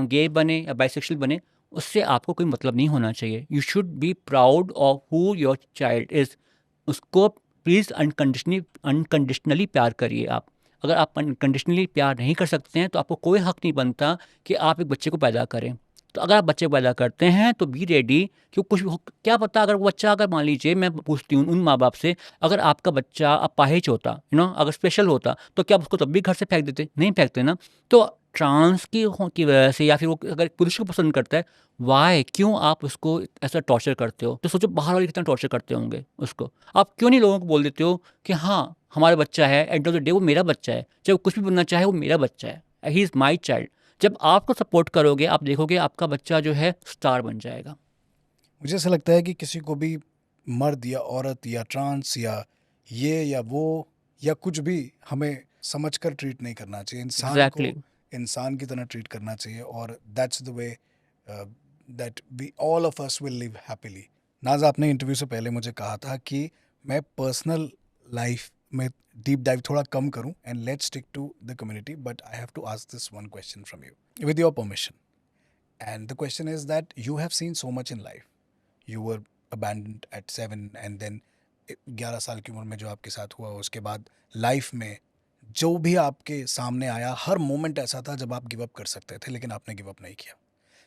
गे बने या बाइसेक्सुअल बने, उससे आपको कोई मतलब नहीं होना चाहिए। You should be proud of who your child is. उसको प्लीज़ अनकंडीशनली प्यार करिए आप। अगर आप अनकंडीशनली प्यार नहीं कर सकते हैं, तो आपको कोई हक नहीं बनता कि आप एक बच्चे को पैदा करें। तो अगर आप बच्चे को पैदा करते हैं, तो बी रेडी कि वो कुछ भी हो। क्या पता अगर वो बच्चा, अगर मान लीजिए, मैं पूछती हूँ उन माँ-बाप से, अगर आपका बच्चा अपाहिज होता, अगर स्पेशल होता, तो क्या आप उसको तब भी घर से फेंक देते? नहीं फेंकते ना। तो ट्रांस की वजह से, या फिर वो अगर पुरुष को पसंद करता है, व्हाई? क्यों आप उसको ऐसा टॉर्चर करते हो? तो सोचो बाहर वाले कितना टॉर्चर करते होंगे उसको। आप क्यों नहीं लोगों को बोल देते हो कि हाँ, हमारा बच्चा है, एंड ऑफ द डे वो मेरा बच्चा है, चाहे वो कुछ भी बनना चाहे, वो मेरा बच्चा है, ही इज़ माई चाइल्ड। जब आपको सपोर्ट करोगे, आप देखोगे आपका बच्चा जो है स्टार बन जाएगा। मुझे ऐसा लगता है कि किसी को भी मर्द या औरत या ट्रांस या ये या वो या कुछ भी हमें समझकर ट्रीट नहीं करना चाहिए, इंसान को एग्जैक्टली। इंसान की तरह ट्रीट करना चाहिए, और that's the way that we all of us will live happily. Naz, आपने इंटरव्यू से पहले मुझे कहा था कि मैं पर्सनल लाइफ में डीप डाइव थोड़ा कम करूं and let's stick to the community, but I have to ask this one question from you with your permission, and the question is that you have seen so much in life, you were abandoned at 7 and then 11 साल की उम्र में जो आपके साथ हुआ, उसके बाद लाइफ में जो भी आपके सामने आया, हर मोमेंट ऐसा था जब आप गिव अप कर सकते थे, लेकिन आपने गिव अप नहीं किया।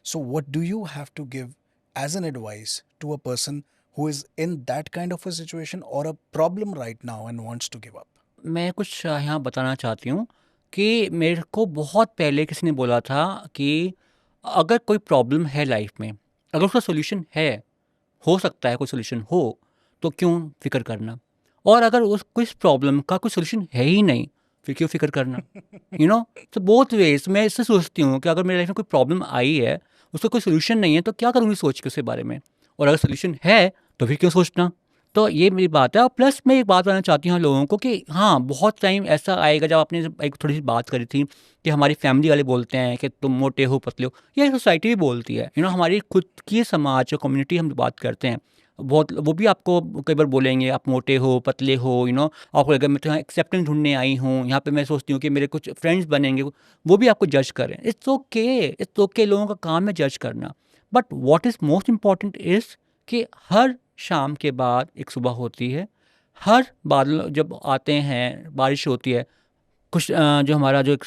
So what do you have to give as an advice to a person who is in that kind of a situation और a problem right now and wants to give up? मैं कुछ यहाँ बताना चाहती हूँ कि मेरे को बहुत पहले किसी ने बोला था कि अगर कोई प्रॉब्लम है लाइफ में, अगर उसका सोल्यूशन है, हो सकता है कोई सोल्यूशन हो, तो क्यों फ़िक्र करना? और अगर उस कुछ प्रॉब्लम का कोई सोल्यूशन है ही नहीं, फिर क्यों फ़िक्र करना? तो बोथ वेज़ मैं इससे सोचती हूँ कि अगर मेरी लाइफ़ में कोई प्रॉब्लम आई है, उसका कोई सोल्यूशन नहीं है, तो क्या करूँगी सोच के उसके बारे में? और अगर सोल्यूशन है, तो फिर क्यों सोचना? तो ये मेरी बात है। और प्लस मैं एक बात बताना चाहती हूँ लोगों को कि हाँ, बहुत टाइम ऐसा आएगा जब आपने जब एक थोड़ी-सी बात करी थी कि हमारी फैमिली वाले बोलते हैं कि तुम मोटे हो, पतले हो। ये सोसाइटी भी बोलती है। हमारी खुद की समाज और कम्युनिटी हम बात करते हैं। बहुत वो भी आपको कई बार बोलेंगे आप मोटे हो, पतले हो, आपको अगर मैं तो यहाँ एक्सेप्टेंस ढूँढने आई हूँ, यहाँ पे मैं सोचती हूँ कि मेरे कुछ फ्रेंड्स बनेंगे, वो भी आपको जज करें। इट्स ओके, लोगों का काम है जज करना। But what is most important is कि हर शाम के बाद एक सुबह होती है, हर बादल जब आते हैं, बारिश होती है, जो हमारा जो एक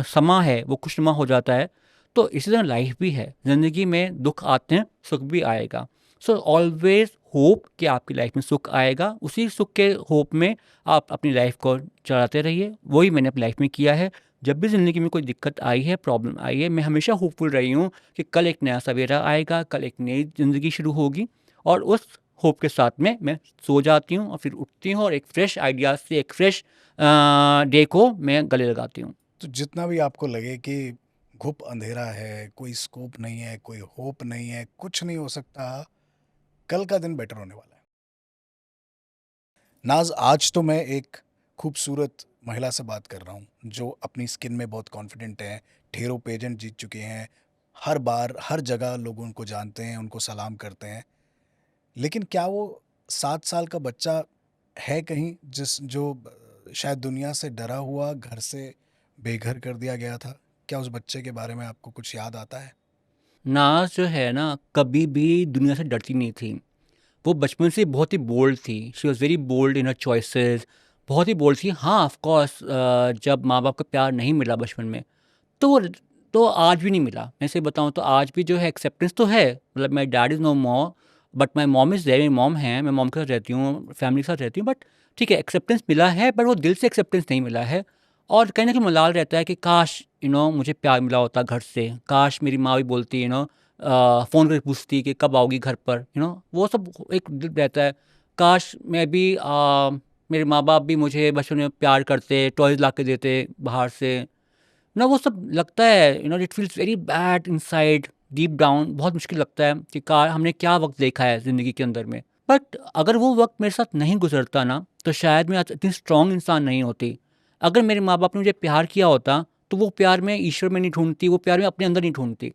समा है वो खुशनुमा हो जाता है। तो इसी तरह लाइफ भी है, ज़िंदगी में दुख आते हैं, सुख भी आएगा। सो ऑलवेज होप कि आपकी लाइफ में सुख आएगा, उसी सुख के होप में आप अपनी लाइफ को चलाते रहिए। वही मैंने अपनी लाइफ में किया है। जब भी ज़िंदगी में कोई दिक्कत आई है, प्रॉब्लम आई है, मैं हमेशा होपफुल रही हूँ कि कल एक नया सवेरा आएगा, कल एक नई ज़िंदगी शुरू होगी। और उस होप के साथ में मैं सो जाती हूँ और फिर उठती हूँ और एक फ्रेश आइडिया से एक फ्रेश डे को मैं गले लगाती हूँ। तो जितना भी आपको लगे कि घुप अंधेरा है, कोई स्कोप नहीं है, कोई होप नहीं है, कुछ नहीं हो सकता, कल का दिन बेटर होने वाला है। नाज, आज तो मैं एक खूबसूरत महिला से बात कर रहा हूँ जो अपनी स्किन में बहुत कॉन्फिडेंट है, ढेरों पेजेंट जीत चुके हैं, हर बार हर जगह लोग उनको जानते हैं, उनको सलाम करते हैं। लेकिन क्या वो 7 साल का बच्चा है कहीं जिस जो शायद दुनिया से डरा हुआ, घर से बेघर कर दिया गया था? क्या उस बच्चे के बारे में आपको कुछ याद आता है? नाज़ जो है ना, कभी भी दुनिया से डरती नहीं थी। वो बचपन से बहुत ही बोल्ड थी। She was very bold in her choices, बहुत ही बोल्ड थी। हाँ, ऑफ़ कोर्स जब माँ-बाप का प्यार नहीं मिला बचपन में, तो वो तो आज भी नहीं मिला। मैं सही बताऊँ तो आज भी जो है एक्सेप्टेंस तो है। मतलब my dad is no more, but my mom is there. मेरी मॉम है, मैं मॉम के साथ रहती हूँ, फैमिली के साथ रहती हूँ। बट ठीक है, एक्सेप्टेंस मिला है, बट वो दिल से एक्सेप्टेंस नहीं मिला है। और कहीं न कहीं मलाल रहता है कि काश मुझे प्यार मिला होता घर से। काश मेरी माँ भी बोलती फ़ोन करके पूछती कि कब आओगी घर पर, वो सब एक दिल रहता है। काश मैं भी मेरे माँ-बाप भी मुझे बचपन में प्यार करते, टॉयज़ ला के देते बाहर से। ना वो सब लगता है, it feels very bad inside, deep down बहुत मुश्किल लगता है कि का हमने क्या वक़्त देखा है ज़िंदगी के अंदर में। बट अगर वो वक़्त मेरे साथ नहीं गुज़रता ना, तो शायद मैं आज इतनी स्ट्रॉन्ग इंसान नहीं होती। अगर मेरे माँ-बाप ने मुझे प्यार किया होता, तो वो प्यार मैं ईश्वर में नहीं ढूँढती, वो प्यार मैं अपने अंदर नहीं ढूँढती।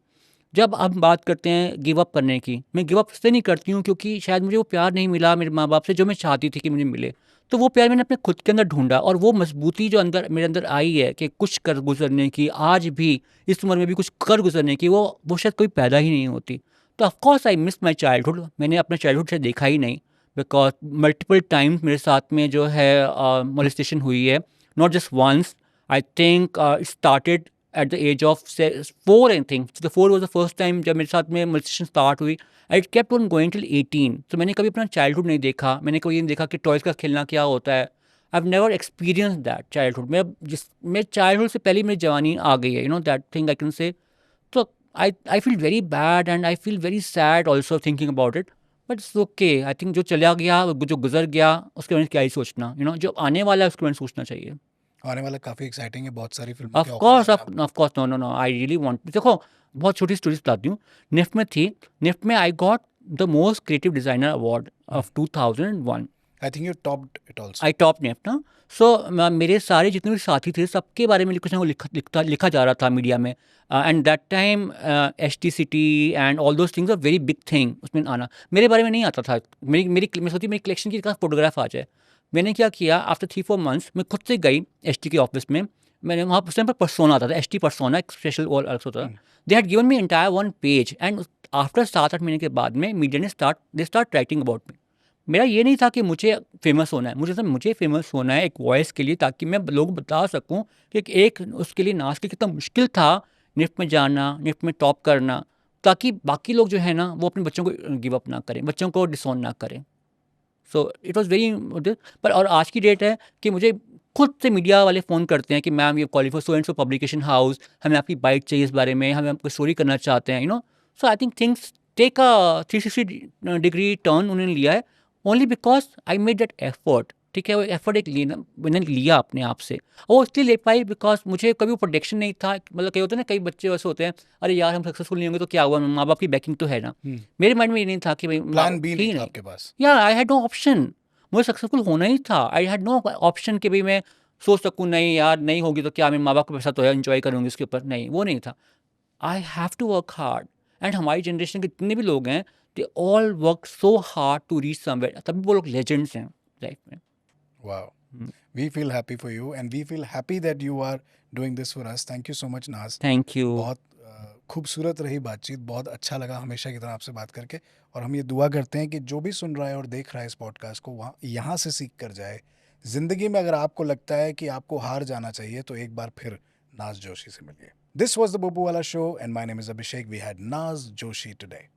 जब हम बात करते हैं गिव अप करने की, मैं गिव अप इसलिए नहीं करती हूँ क्योंकि शायद मुझे वो प्यार नहीं मिला मेरे माँ-बाप से जो मैं चाहती थी कि मुझे मिले। तो वो प्यार मैंने अपने खुद के अंदर ढूँढा और वो मजबूती जो अंदर मेरे अंदर आई है कि कुछ कर गुज़रने की, आज भी इस उम्र में भी कुछ कर गुज़रने की, वो शायद कभी पैदा ही नहीं होती। तो of course I miss my childhood. मैंने अपना चाइल्डहुड शायद देखा ही नहीं, बिकॉज़ मल्टीपल टाइम्स मेरे साथ में जो है मोलेस्टेशन हुई है, not just once. I think it started at the age of say 4, I think. So the 4 was the first time जब मेरे साथ में molestation start हुई. It kept on going till 18. So मैंने कभी अपना childhood नहीं देखा. मैंने कभी ये नहीं देखा कि टॉयज़ का खेलना क्या होता है. I've never experienced that childhood. मेरे childhood से पहले ही मेरी जवानी आ गई है. That thing I can say. So I feel very bad and I feel very sad also thinking about it. But it's okay. I think जो चला गया, जो गुजर गया, उसके बारे में क्या ही सोचना. जो आने वाला है उसके बारे में सोचना चाहिए. आने वाला काफ़ी एक्साइटिंग है, बहुत सारी फ़िल्मों के ऑफ ऑफ़र्स कोर्स हैं ऑफ आपको। Of course no no no I really want. देखो, बहुत छोटी स्टोरीज बताती हूँ। निफ्ट में थी। निफ्ट में I got the most creative designer award of 2001। I think you topped it also. I top NIFT ना। सो मेरे सारे जितने भी साथी थे सबके बारे में कुछ ना कुछ लिखा जा रहा था मीडिया में। And that time H T C T and all those things are very big thing उसमें आना। मेरे बारे में नहीं आता था। मैं सोचती मेरी कलेक्शन की फोटोग्राफ आ जाए। मैंने क्या किया, आफ्टर 3-4 months मैं खुद से गई एच टी के ऑफिस में। मैंने वहाँ उस टाइम पर पर्सोना आता था, एच टी पर्सोना एक स्पेशल वॉल अलग से होता था। They had given me entire 1 page and after 7-8 महीने के बाद में मीडिया ने स्टार्ट राइटिंग अबाउट मी। मेरा ये नहीं था कि मुझे फेमस होना है, मुझे फेमस होना है एक वॉइस के लिए, ताकि मैं लोगों को बता सकूं कि एक उसके लिए नाच के कितना मुश्किल था निफ्ट में जाना, निफ्ट में टॉप करना, ताकि बाकी लोग जो है ना वो अपने बच्चों को गिव अप ना करें, बच्चों को डिसऑन ना करें। So it was very. पर और आज की डेट है कि मुझे खुद से मीडिया वाले फ़ोन करते हैं कि मैम ये qualify so and so publication house, हमें आपकी बाइट चाहिए इस बारे में, हमें आपको स्टोरी करना चाहते हैं। So I think things take a 360 degree turn उन्होंने लिया है, only because I made that effort. ठीक है, वो एफर्ट एक लेना मैंने लिया अपने आप से। और वो इसलिए ले पाई बिकॉज मुझे कभी वो प्रोटेक्शन नहीं था। मतलब कई होते हैं ना, कई बच्चे ऐसे होते हैं, अरे यार हम सक्सेसफुल नहीं होंगे तो क्या हुआ, माँ बाप की बैकिंग तो है ना। मेरे माइंड में ये नहीं था कि भाई प्लान बी ठीक नहीं था नहीं। आपके पास। या आई हैड नो ऑप्शन। मुझे सक्सेसफुल होना ही था। आई हैड नो ऑप्शन कि भाई मैं सोच सकूँ नहीं यार नहीं होगी तो क्या, मेरे माँ बाप का पैसा तो है, एंजॉय करूँगी उसके ऊपर, नहीं वो नहीं था। I have to work hard. And हमारी जनरेशन के जितने भी लोग हैं, they all work so hard to reach somewhere, तभी वो लोग लेजेंड्स हैं लाइफ में। Wow, we feel happy for you and we feel happy that you are doing this for us. Thank you so much Naaz. Thank you. बहुत खूबसूरत रही बातचीत, बहुत अच्छा लगा हमेशा की तरह आपसे बात करके। और हम ये दुआ करते हैं कि जो भी सुन रहा है और देख रहा है इस पॉडकास्ट को, वहाँ यहाँ से सीख कर जाए। ज़िंदगी में अगर आपको लगता है कि आपको हार जाना चाहिए तो एक बार फिर नाज जोशी से मिलिए। दिस वॉज द बब्बू वाला show and my name is Abhishek. We had Naz Joshi today.